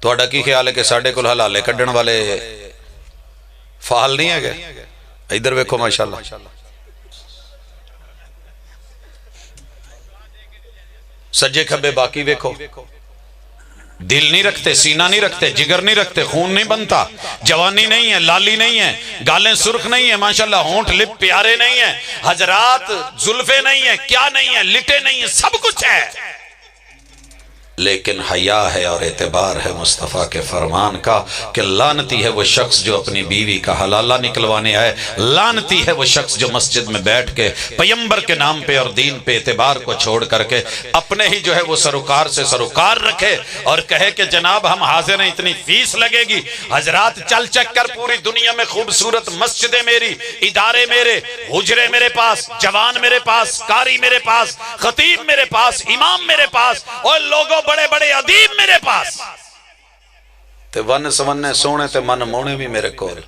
تہاڈا کی خیال ہے کہ ساڈے کول حلالے کڈن والے فعال نہیں ہے گئے؟ ادھر ویکھو ماشاءاللہ. سجے کھبے باقی ویکھو. دل نہیں رکھتے، سینہ نہیں رکھتے، جگر نہیں رکھتے، خون نہیں بنتا، جوانی نہیں ہے، لالی نہیں ہے، گالیں سرخ نہیں ہیں ماشاءاللہ، ہونٹ لپ پیارے نہیں ہیں حضرات، زلفیں نہیں ہیں، کیا نہیں ہے، لٹے نہیں ہیں، سب کچھ ہے، لیکن حیا ہے اور اعتبار ہے مصطفیٰ کے فرمان کا کہ لعنتی ہے وہ شخص جو اپنی بیوی کا حلالہ نکلوانے آئے، لعنتی ہے وہ شخص جو مسجد میں بیٹھ کے پیمبر کے نام پہ اور دین پہ اعتبار کو چھوڑ کر کے اپنے ہی جو ہے وہ سروکار سے سروکار رکھے اور کہے کہ جناب ہم حاضر ہیں، اتنی فیس لگے گی. حضرات چل چک کر پوری دنیا میں خوبصورت مسجدیں میری، ادارے میرے، حجرے میرے پاس، جوان میرے پاس، قاری میرے پاس، خطیب میرے پاس، امام میرے پاس، اور لوگوں بڑے بڑے ادیب میرے پاس، تے ون سونے سونے تے من مونے بھی میرے کول.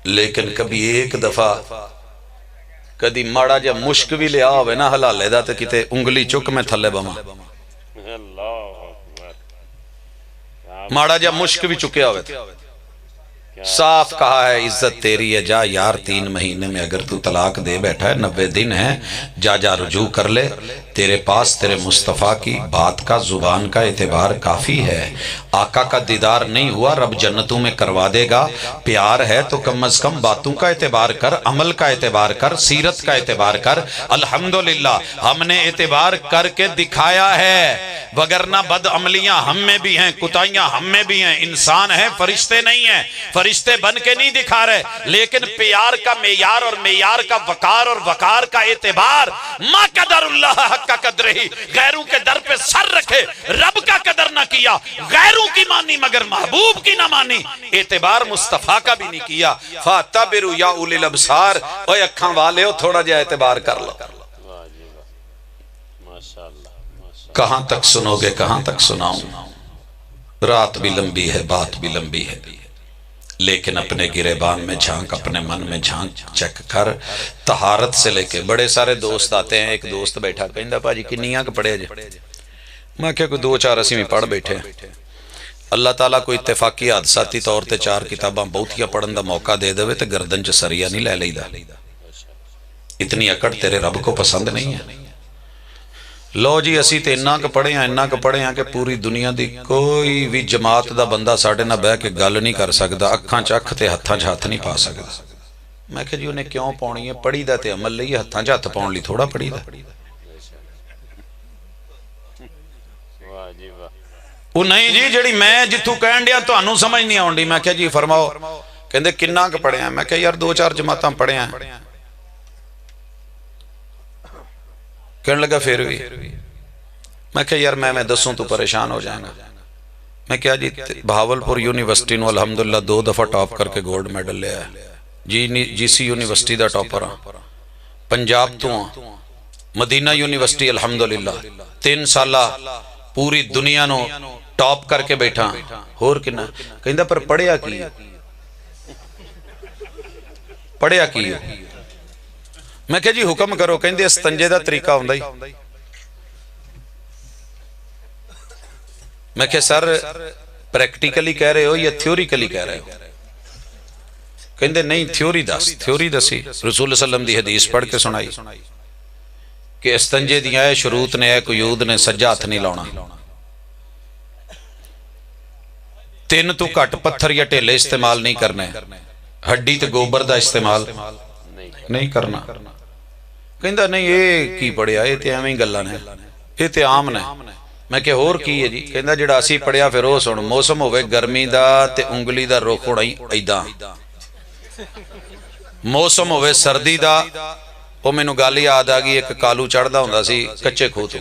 لیکن کبھی ایک دفعہ کدی ماڑا جا مشک بھی لیا ہوئے نا حلالے دا تے کتے انگلی چک میں تھلے بما، ماڑا جا مشک بھی چکیا ہوئے تھے. صاف کہا ہے عزت تیری ہے، جا یار 3 مہینے میں اگر تو طلاق دے بیٹھا ہے 90 دن ہے، جا رجوع کر لے، تیرے پاس تیرے مصطفیٰ کی بات کا زبان کا اعتبار کافی ہے. آقا کا دیدار نہیں ہوا، رب جنتوں میں کروا دے گا. پیار ہے تو کم از کم باتوں کا اعتبار کر، عمل کا اعتبار کر، سیرت کا اعتبار کر. الحمدللہ ہم نے اعتبار کر کے دکھایا ہے، وگرنہ بد عملیاں ہم میں بھی ہیں، کوتاہیاں ہم میں بھی ہیں. انسان ہیں، فرشتے نہیں ہیں، فرشتے بن کے نہیں دکھا رہے، لیکن پیار کا معیار اور معیار کا وقار اور وقار کا اعتبار ما قدر اللہ حق کا قدر ہی. غیروں کے در پہ سر رکھے، رب کا قدر نہ کیا، غیروں کی مانی مگر محبوب کی نہ مانی، اعتبار مصطفیٰ کا بھی نہیں کیا. فَاتَبِرُوا يَا أُولِي الْأَبْصَارِ، اوے اکھاں والے ہو تھوڑا جا اعتبار کر لو. کہاں تک سنو گے، کہاں تک سناؤں؟ رات بھی لمبی ہے، بات بھی لمبی ہے، لیکن اپنے گریبان میں جھانک، اپنے من میں جھانک، چیک کر. طہارت سے لے کے بڑے سارے دوست آتے ہیں. ایک دوست بیٹھا کہندا پاجی کنیاں کہ پڑھے جے؟ میں کہا کوئی 2-4 اسی میں پڑھ بیٹھے. اللہ تعالیٰ کو اتفاقی حادثاتی طور تے 4 کتاباں بہتیاں پڑھن دا موقع دے دے تے گردن چ سریا نہیں لے لیدا. اتنی اکڑ تیرے رب کو پسند نہیں ہے. لو جی اسی تے انہاں کہ پڑھے ہیں کہ پوری دنیا دی کوئی بھی جماعت دا بندہ ساڑھے نہ بہ کے گل نہیں کر سکدا، اکھاں چکھ تے ہتھاں ہاتھ نہیں پا سکدا. میں کہ جی انہیں کیوں پاؤنی ہے؟ پڑھی دا تے عمل لئی، ہتھاں ہاتھ پاؤن لی تھوڑا پڑھی دا. وہ نہیں جی جڑی میں جتھوں کہن دیا تو انہوں سمجھ نہیں آن دی. میں کہ جی فرماؤ. کہندے کنہ کہ پڑھے ہیں؟ میں کہ یار 2-4 جماعتاں پڑھے ہیں. کہنے لگا پھر بھی. میں کہ یار میں دسوں تو پریشان ہو جائیں گا. میں کیا جی بہاولپور یونیورسٹی نو الحمدللہ 2 دفعہ ٹاپ کر کے گولڈ میڈل لیا ہے. جی سی یونیورسٹی دا ٹاپر ہاں. پنجاب تو ہاں. مدینہ یونیورسٹی الحمدللہ 3 سالہ پوری دنیا نو ٹاپ کر کے بیٹھا. اور کنا کہندہ پر پڑھیا کی، پڑھیا کی. میں کہا جی حکم کرو. کہندے استنجے دا طریقہ ہوندہ ہی. میں کہا سر پریکٹیکلی کہہ رہے ہو یا تھیوریکلی کہہ رہے ہو؟ کہندے نہیں تھیوری دس. تھیوری دسی. رسول اللہ صلی اللہ علیہ وسلم دی حدیث پڑھ کے سنائی کہ استنجے دی آئے شروط نے، قیود نے، سجا ہاتھ نہیں لاؤنا، 3 تو کٹ پتھر یا ٹیلے استعمال نہیں کرنے، ہڈی تے گوبر دا استعمال نہیں کرنا. کہندہ نہیں یہ کی پڑھیا، یہ تے ہمیں گلہ نے، یہ تے عام نے. میں کہ اور کی ہے جی؟ کہندہ جڑا اسی پڑھیا پھر وہ سن. موسم ہوئے گرمی دا تے انگلی دا رخ ہوڑا ایداں، موسم ہوئے سردی دا. وہ میں نو گالی یاد آ گئی، ایک کالو چڑھ دا ہوندہ سی کچے کھو تو.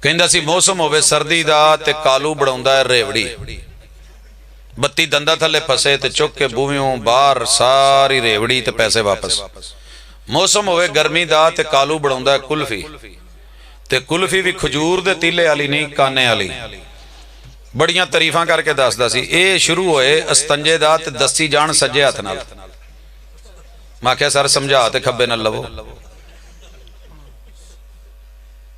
کہندہ سی موسم ہوئے سردی دا تے کالو بڑھوندا ہے ریوڑی. بتی دندہ تھلے پھسے تے چک کے بویوں باہر ساری ریوڑی تے پیسے واپس. موسم ہوئے گرمی دا تے کالو بڑھوندا ہے کلفی. تے کلفی بھی کھجور دے تیلے آلی نہیں، کانے آلی. بڑیاں تریفاں کر کے دس دا سی. اے شروع ہوئے استنجے دا تے دستی جان سجے ہاتھ نال. میں کہا سر سمجھا تے کھبے نہ لو.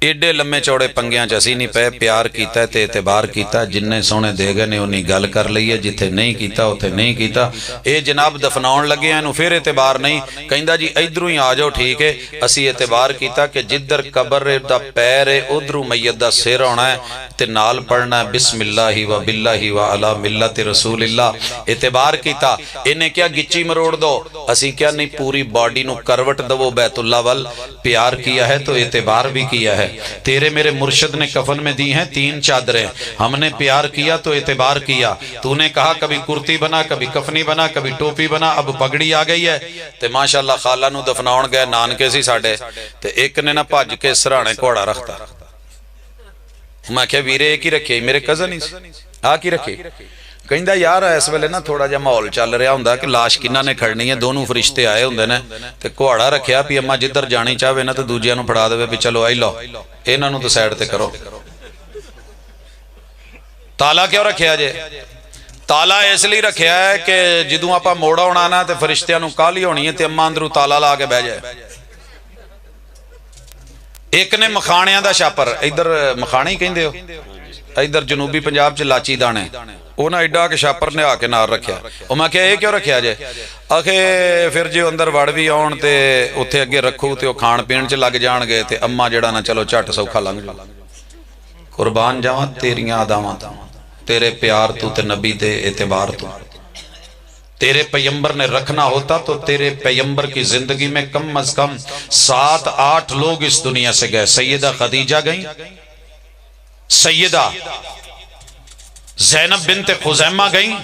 ایڈے لمے چوڑے پنگیاں چ اسی نہیں پے، پیار کیتا ہے تے اعتبار کیتا، جننے سونے دے گئے نے انہی گل کر لئی ہے، جتھے نہیں کیتا اوتھے نہیں کیتا۔ اے جناب دفناؤن لگے ہیں انہوں پھر اعتبار نہیں، کہندا جی ادھروں ہی آ جاؤ ٹھیک ہے، اسی اعتبار کیتا کہ جدھر قبر دا پیر ہے ادھروں میت دا سر ہونا ہے تے نال پڑھنا ہے بسم اللہ و باللہ و علی ملت رسول اللہ۔ اعتبار کیتا، انہیں کیا گچی مروڑ دو، اسی کیا نہیں پوری باڈی نو کروٹ دو بیت اللہ وال، پیار کیا ہے تو اعتبار بھی کیا ہے۔ تیرے میرے مرشد نے کفن میں دی ہیں 3 چادریں، ہم نے پیار کیا تو اعتبار کیا۔ تو نے کہا کبھی کرتی بنا، کبھی کفنی بنا، کبھی ٹوپی بنا، اب پگڑی آ گئی ہے تے ماشاءاللہ خالہ نو دفناؤن گئے نانکے سی ساڑے تے ایک نے نہ بھج کے سرانے گھوڑا رکھتا، میں کہا ویرے ایک ہی رکھے میرے کزن ہی آ کی رکھے، کہندا یار اس ویلے نا تھوڑا جا ماحول چل رہا ہوندا کہ لاش کنہ نے کھڑنی ہے، دونوں فرشتے آئے ہوندے نے تے گھوڑا رکھیا پی اما جدھر جانی چاہے نا تے دوجیاں نو پھڑا دے بھی چلو آئی لو انہاں نو تو سائیڈ تے کرو۔ تالا کیوں رکھیا جے؟ تالا اس لیے رکھیا ہے کہ جدوں آپا موڑا ہونا نا تے فرشتیاں نو کالی ہونی ہے تے اما اندروں تالا لا کے بہ جائے۔ ایک نے مکھانیاں دا شاپر، ادھر مکھانے ہی کہندے ہو، ادھر جنوبی پنجاب چ لاچی دانے، اونا ایڈا کے شاپر نے آ کے نار رکھیا۔ او میں کہا یہ کیوں رکھیا جے؟ آکھے پھر جو اندر وڑ بھی آن تے اتھے اگے رکھو تے او کھان پین چ لگ جان گے تے اما جڑا نا چلو چٹ سوکھا لنگ جو۔ قربان جاواں تیریاں اداواں تیرے پیار تو تے نبی دے اعتبار تو، تیرے پیمبر نے رکھنا ہوتا تو تیرے پیمبر کی زندگی میں کم از کم 7-8 لوگ اس دنیا سے گئے۔ سیدہ خدیجہ گئیں، سیدہ زینب بنت خزیمہ گئیں،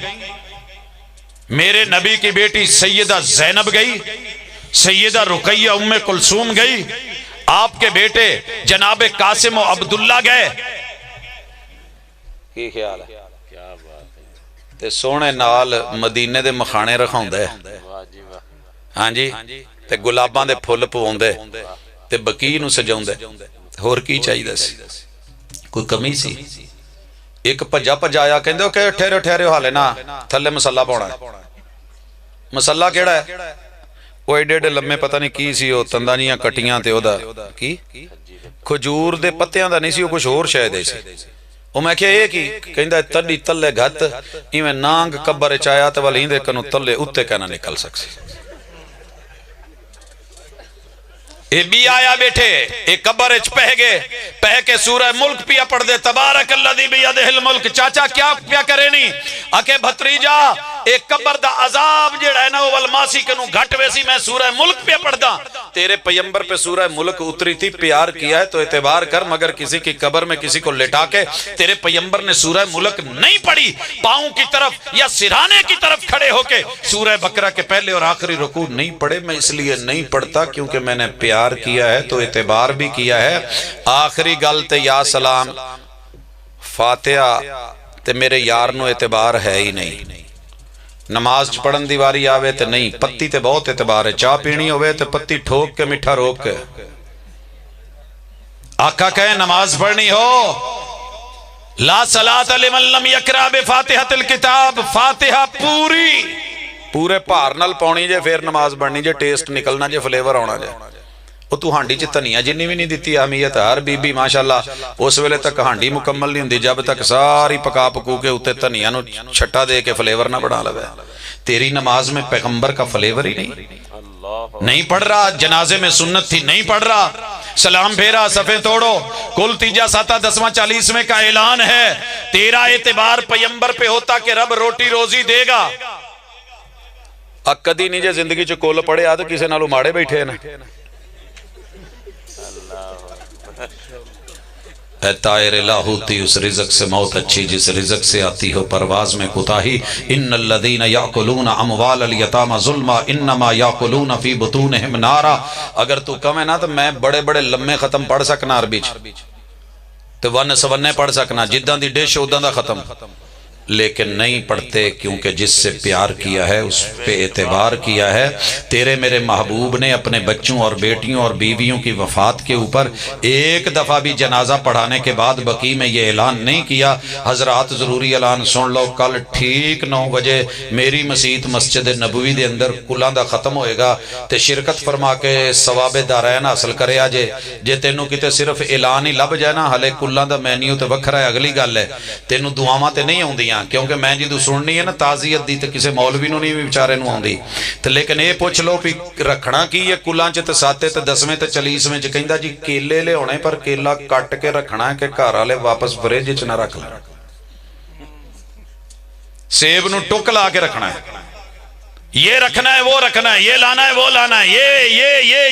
میرے نبی کی بیٹی سیدہ زینب گئی، سیدہ رقیہ ام کلثوم گئی، آپ کے بیٹے جناب قاسم و عبداللہ گئے۔ کی خیال ہے؟ تے سونے نال مدینے دے مکھانے رکھاؤں دے، ہاں جی، تے گلاباں دے پھول پواؤں دے، تے بقی نو سجاؤں دے، ہور کی چاہیے دے سی؟ کوئی کمی سی؟ ایک پجا پجایا کہندے ہو کہ ٹھہرے ٹھہرے ہو حالے نا تھلے مسلح پاؤنا ہے۔ مسلح کیڑا ہے؟ وہ ایڈے ایڈے لمے پتہ نہیں کی سی، وہ تندانیاں کٹیاں تے او دا کی کھجور دے پتیاں دا نہیں سی، وہ کچھ اور شاید ہے سی۔ وہ میں کہا یہ کی کہندہ تلی تلے گھت ایویں نانگ قبر چایا تے والی دے کنو تلے اتے کہنا نکل سکسی۔ اے بھی آیا بیٹھے ایک قبر اچ پہ گئے، پہ کے سورہ ملک پیا پڑھ دے تبارک الذی بیدہ الملک۔ چاچا کیا پیا کرے نہیں؟ اکے بھتریجا ایک قبر دا عذاب جڑا ہے نا وہ والماسی کنو گھٹ ویسی میں سورہ ملک پیا پڑھ دا۔ تیرے پیمبر پہ سورہ ملک اتری تھی، پیار کیا ہے تو اعتبار کر، مگر کسی کی قبر میں کسی کو لٹا کے تیرے پیمبر نے سورہ ملک نہیں پڑھی، پاؤں کی طرف یا سرانے کی طرف کھڑے ہو کے سورہ بقرہ کے پہلے اور آخری رکوع نہیں پڑھے۔ میں اس لیے نہیں پڑھتا کیونکہ میں نے پیار کیا ہے تو اعتبار بھی کیا ہے۔ آخری گل تے یا سلام فاتحہ تے میرے یار نو اعتبار ہے ہی نہیں۔ نماز پڑھن دیواری آوے تے نہیں، پتی تے بہت اعتبار ہے، چاہ پینی ہوئے تے پتی ٹھوک کے مٹھا روک کے۔ آقا کہے نماز پڑھنی ہو لا صلاۃ لمن لم یقرأ بفاتحۃ الکتاب، فاتحہ پورے پار نال پاؤنی جے، پھر نماز پڑھنی جے، ٹیسٹ نکلنا جے، فلیور ہونا جے۔ وہ تو ہانڈی چ تنیا جنی بھی نہیں دیتی اہمیت، ہر بی بی ماشاءاللہ اس ویلے تک ہانڈی مکمل نہیں ہوندی جب تک ساری پکا پکو کے اوتے تنیا نو چھٹا دے کے فلیور نہ بڑھا لے۔ تیری نماز میں پیغمبر کا فلیور ہی نہیں پڑھ رہا، جنازے میں سنت تھی نہیں پڑھ رہا، سلام پھیرا صفے توڑو، کل تیجا ساتا 10واں 40ویں کا اعلان ہے۔ تیرا اعتبار پیغمبر پہ ہوتا کہ رب روٹی روزی دے گا۔ اب کدی نہیں جے زندگی چ کول پڑے آ تو کسے نالو ماڑے بیٹھے نا۔ اے طائر لاہوتی، اس رزق سے موت اچھی جس رزق سے آتی ہو پرواز میں کوتاہی۔ ان الذین یاکلون اموال الیتامی ظلما انما یاکلون فی بطونہم نارا۔ اگر تو کم ہے نا تو میں بڑے بڑے لمحے ختم پڑھ سکنا عربی چ تو ون سونے پڑھ سکنا، جداں دی ڈش اداں دا ختم، لیکن نہیں پڑھتے، کیونکہ جس سے پیار کیا ہے اس پہ اعتبار کیا ہے۔ تیرے میرے محبوب نے اپنے بچوں اور بیٹیوں اور بیویوں کی وفات کے اوپر ایک دفعہ بھی جنازہ پڑھانے کے بعد بقی میں یہ اعلان نہیں کیا، حضرات ضروری اعلان سن لو، کل ٹھیک 9 بجے میری مسجد مسجد نبوی دے اندر کلاں دا ختم ہوئے گا، تے شرکت فرما کے ثواب دارین حاصل کرے آجے۔ جے تینوں کتے صرف اعلان ہی لب جائے نا، ہلے کلاں دا مینیو تے وکھرا ہے، اگلی گل ہے، تینوں دعاواں تے نہیں ہوندیاں، کیونکہ میں جدوں سننی ہے نا تعزیت دی تے کسے مولوی نو نہیں بیچارے نو ہوندی، تے لیکن اے پوچھ لو بھی رکھنا کی ہے کلاں چ تے ساتے تے 10ویں تے 40ویں چ کہندا جی کیلے لے ہونے پر کیلا کٹ کے رکھنا ہے کہ گھر والے واپس فریج چ نہ رکھ لیں، سیب نو ٹک لا کے رکھنا ہے، یہ رکھنا ہے وہ رکھنا ہے، یہ لانا ہے وہ لانا ہے،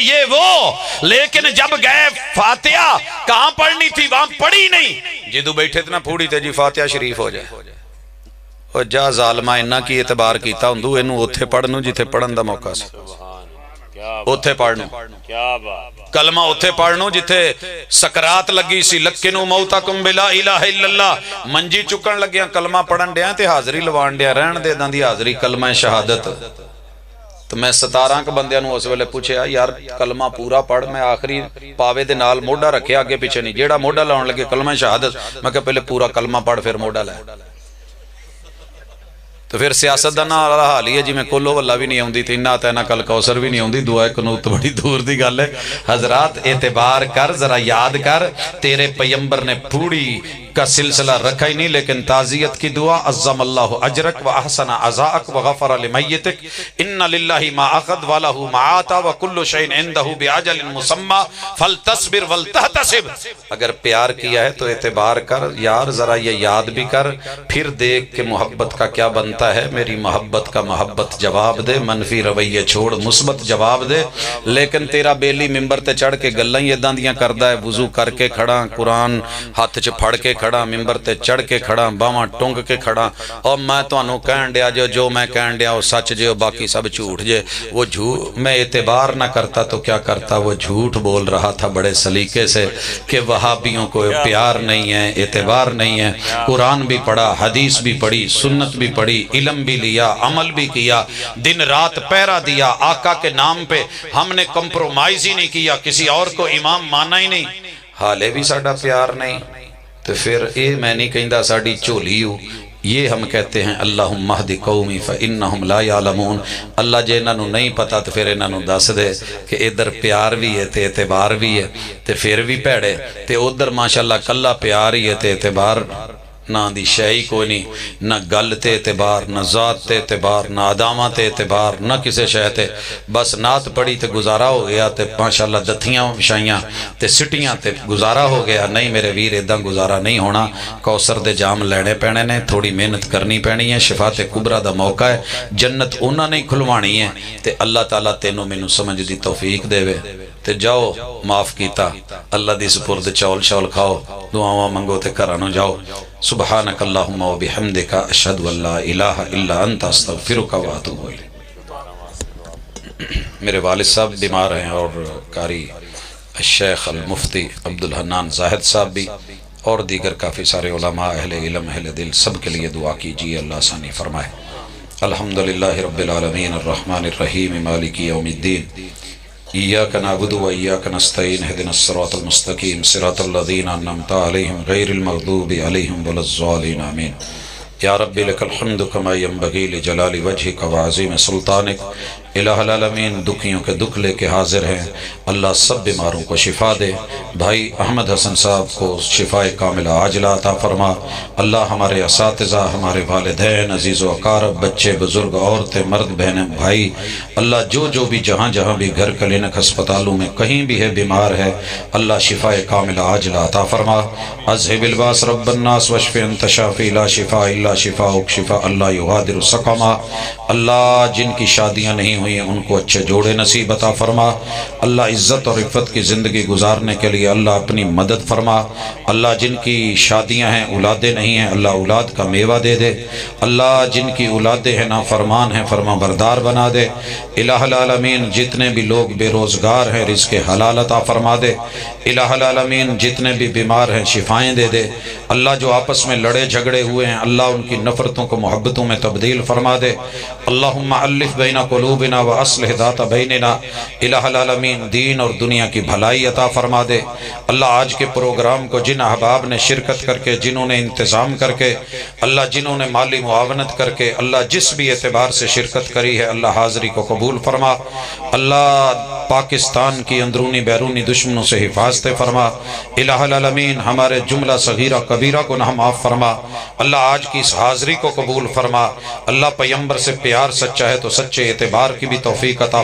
یہ وہ، لیکن جب گئے فاتحہ کہاں پڑھنی تھی وہاں پڑھی نہیں، جدو بیٹھے اتنا پھوڑی تے جی فاتحہ شریف ہو جائے، اور جا ظالمہ انہ کی اعتبار کیتا ہوں دو انہوں اتھے پڑھنو جیتے پڑھن دا موقع سے، اتھے پڑھنو کلمہ اتھے پڑھنو جیتے سکرات لگی سی، لکنو موتاکم بلا الہ الا اللہ، منجی چکن لگیاں کلمہ پڑھن دیاں تے حاضری لوان دیاں، رہن دے دان دی حاضری کلمہ شہادت۔ تو میں 17 کے بندیاں نو اس ویلے پوچھے یار کلمہ پورا پڑھ، میں آخری پاوے دے نال موڈا رکھے آگے پیچھے نہیں، جیڑا موڈا لاؤن لگے کلمہ شہادت، میں کہ پہلے پورا کلمہ پڑھ پھر موڈا لائے۔ تو پھر سیاست دا نا حال ہی ہے جی میں کلو واللہ بھی نہیں ہوندی تھی، انہا تینا کل کوثر بھی نہیں ہوندی، دعائے کنوت بڑی دور دی گل ہے۔ حضرات اعتبار کر، ذرا یاد کر، تیرے پیمبر نے پھوڑی کا سلسلہ رکھا ہی نہیں، لیکن تعزیت کی دعا عظم اللہ اجرک و احسن عزاءک و غفر لمیتک ان للہ ما اخذ ولہ ما آتا وکل شئین عندہ بعجل مسمى فلتصبر ولتحتسب۔ اگر پیار کیا ہے تو اعتبار کر یار، ذرا یہ یاد بھی کر، پھر دیکھ کہ محبت کا کیا بنتا ہے۔ میری محبت کا محبت جواب دے، منفی رویے چھوڑ مثبت جواب دے۔ لیکن تیرا بیلی ممبر تے چڑھ کے گلاں یہ داندیاں کردا ہے، وضو کر کے کھڑا، قرآن ہاتھ چ پھڑ کے کھڑا، ممبر تے چڑھ کے کھڑا، باواں ٹونگ کے کھڑا، اور میں تانوں کہن دیا جو میں کہن دیا وہ سچ جے باقی سب جھوٹ جے، وہ جھوٹ میں اعتبار نہ کرتا تو کیا کرتا، وہ جھوٹ بول رہا تھا بڑے سلیقے سے کہ وہابیوں کو پیار نہیں ہے، اعتبار نہیں ہے۔ قرآن بھی پڑھا، حدیث بھی پڑھی، سنت بھی پڑھی، علم بھی لیا، عمل بھی کیا، دن رات پہرا دیا، آقا کے نام پہ ہم نے کمپرومائز ہی نہیں کیا، کسی اور کو امام مانا ہی نہیں، حالے بھی ساڈا پیار نہیں۔ تو پھر اے میں نہیں کہندہ ساڑی چولی ہو، یہ ہم کہتے ہیں اللہم اہد قومی فإنہم لا یعلمون۔ اللہ جے انہاں نو نہیں پتا تو پھر انہاں نو دس دے کہ ادھر پیار بھی ہے تے اعتبار بھی ہے تے پھر بھی پیڑے، تے ادھر ماشاءاللہ کلا پیار ہی ہے تے اعتبار نہ دی شئی کوئی نہیں، نہ گل تے اعتبار، نہ ذات تے اعتبار، نہ ادامہ تے اعتبار، نہ کسے شے تے، بس نعت پڑھی تے گزارا ہو گیا تے ماشاءاللہ دتھیاں شائیاں تے سٹیاں تے گزارا ہو گیا۔ نہیں میرے ویر ادھاں گزارا نہیں ہونا، کوثر دے جام لینے پینے نے، تھوڑی محنت کرنی پینی ہے، شفاعت کبریٰ دا موقع ہے، جنت انہاں نہیں کھلوانی ہے، تے اللہ تعالیٰ تینوں مینوں سمجھ دی توفیق دے وے، تے جاؤ معاف کیتا، اللہ دی سپرد چول شول کھاؤ، دعاواں منگو تے گھراں جاؤ۔ سبحانک اللہم و بحمدک اشہد ان لا الہ الا انت استغفرک و اتوب الیک۔ میرے والد صاحب بیمار ہیں اور قاری الشیخ المفتی عبدالحنان زاہد صاحب بھی اور دیگر کافی سارے علماء، اہل علم، اہل دل، سب کے لیے دعا کیجیے، اللہ آسانی فرمائے۔ الحمدللہ رب العالمین الرحمن الرحیم مالک یوم الدین، ایاک نعبد و ایاک نستعین، اہدنا الصراط المستقیم، صراط الذین انعمت علیہم غیر المغضوب علیہم ولا الضالین، آمین۔ یا رب لک الحمد کما ینبغی لجلال وجہک و عظیم سلطانک۔ الہ العالمین دکھیوں کے دکھ لے کے حاضر ہیں، اللہ سب بیماروں کو شفا دے، بھائی احمد حسن صاحب کو شفاء کاملہ عاجلہ عطا فرما، اللہ ہمارے اساتذہ، ہمارے والدین، عزیز و اقارب، بچے، بزرگ، عورتیں، مرد، بہنیں، بھائی، اللہ جو بھی جہاں بھی گھر کلینک ہسپتالوں میں کہیں بھی ہے بیمار ہے، اللہ شفاء کاملہ عاجلہ عطا فرما۔ اذہب الباس رب الناس واشف انت شافی لا شفاء الا شفاءک شفاء اللہ یغادر سقما۔ اللہ جن کی شادیاں نہیں ہوئی ان کو اچھے جوڑے نصیب عطا فرما، اللہ عزت اور عفت کی زندگی گزارنے کے لیے اللہ اپنی مدد فرما، اللہ جن کی شادیاں ہیں اولادیں نہیں ہیں اللہ اولاد کا میوہ دے دے، اللہ جن کی اولادیں ہیں نافرمان ہیں فرما بردار بنا دے، الہ العالمین جتنے بھی لوگ بے روزگار ہیں رزق حلال عطا فرما دے، الہ العالمین جتنے بھی بیمار ہیں شفائیں دے دے، اللہ جو آپس میں لڑے جھگڑے ہوئے ہیں اللہ ان کی نفرتوں کو محبتوں میں تبدیل فرما دے۔ اللہم الف بین قلوبنا واصلح ذات بیننا، الہ العالمین دین اور دنیا کی بھلائی عطا فرما دے۔ اللہ آج کے پروگرام کو جن احباب نے شرکت کر کے، جنہوں نے انتظام کر کے، اللہ جنہوں نے مالی معاونت کر کے، اللہ جس بھی اعتبار سے شرکت کری ہے، اللہ حاضری کو قبول فرما۔ اللہ پاکستان کی اندرونی بیرونی دشمنوں سے حفاظت فرما۔ الہ العالمین ہمارے جملہ صغیرہ کبیرہ کو نہ معاف فرما۔ اللہ آج کی اس حاضری کو قبول فرما۔ اللہ پیغمبر سے پیار سچا ہے تو سچے اعتبار کی بھی توفیق عطا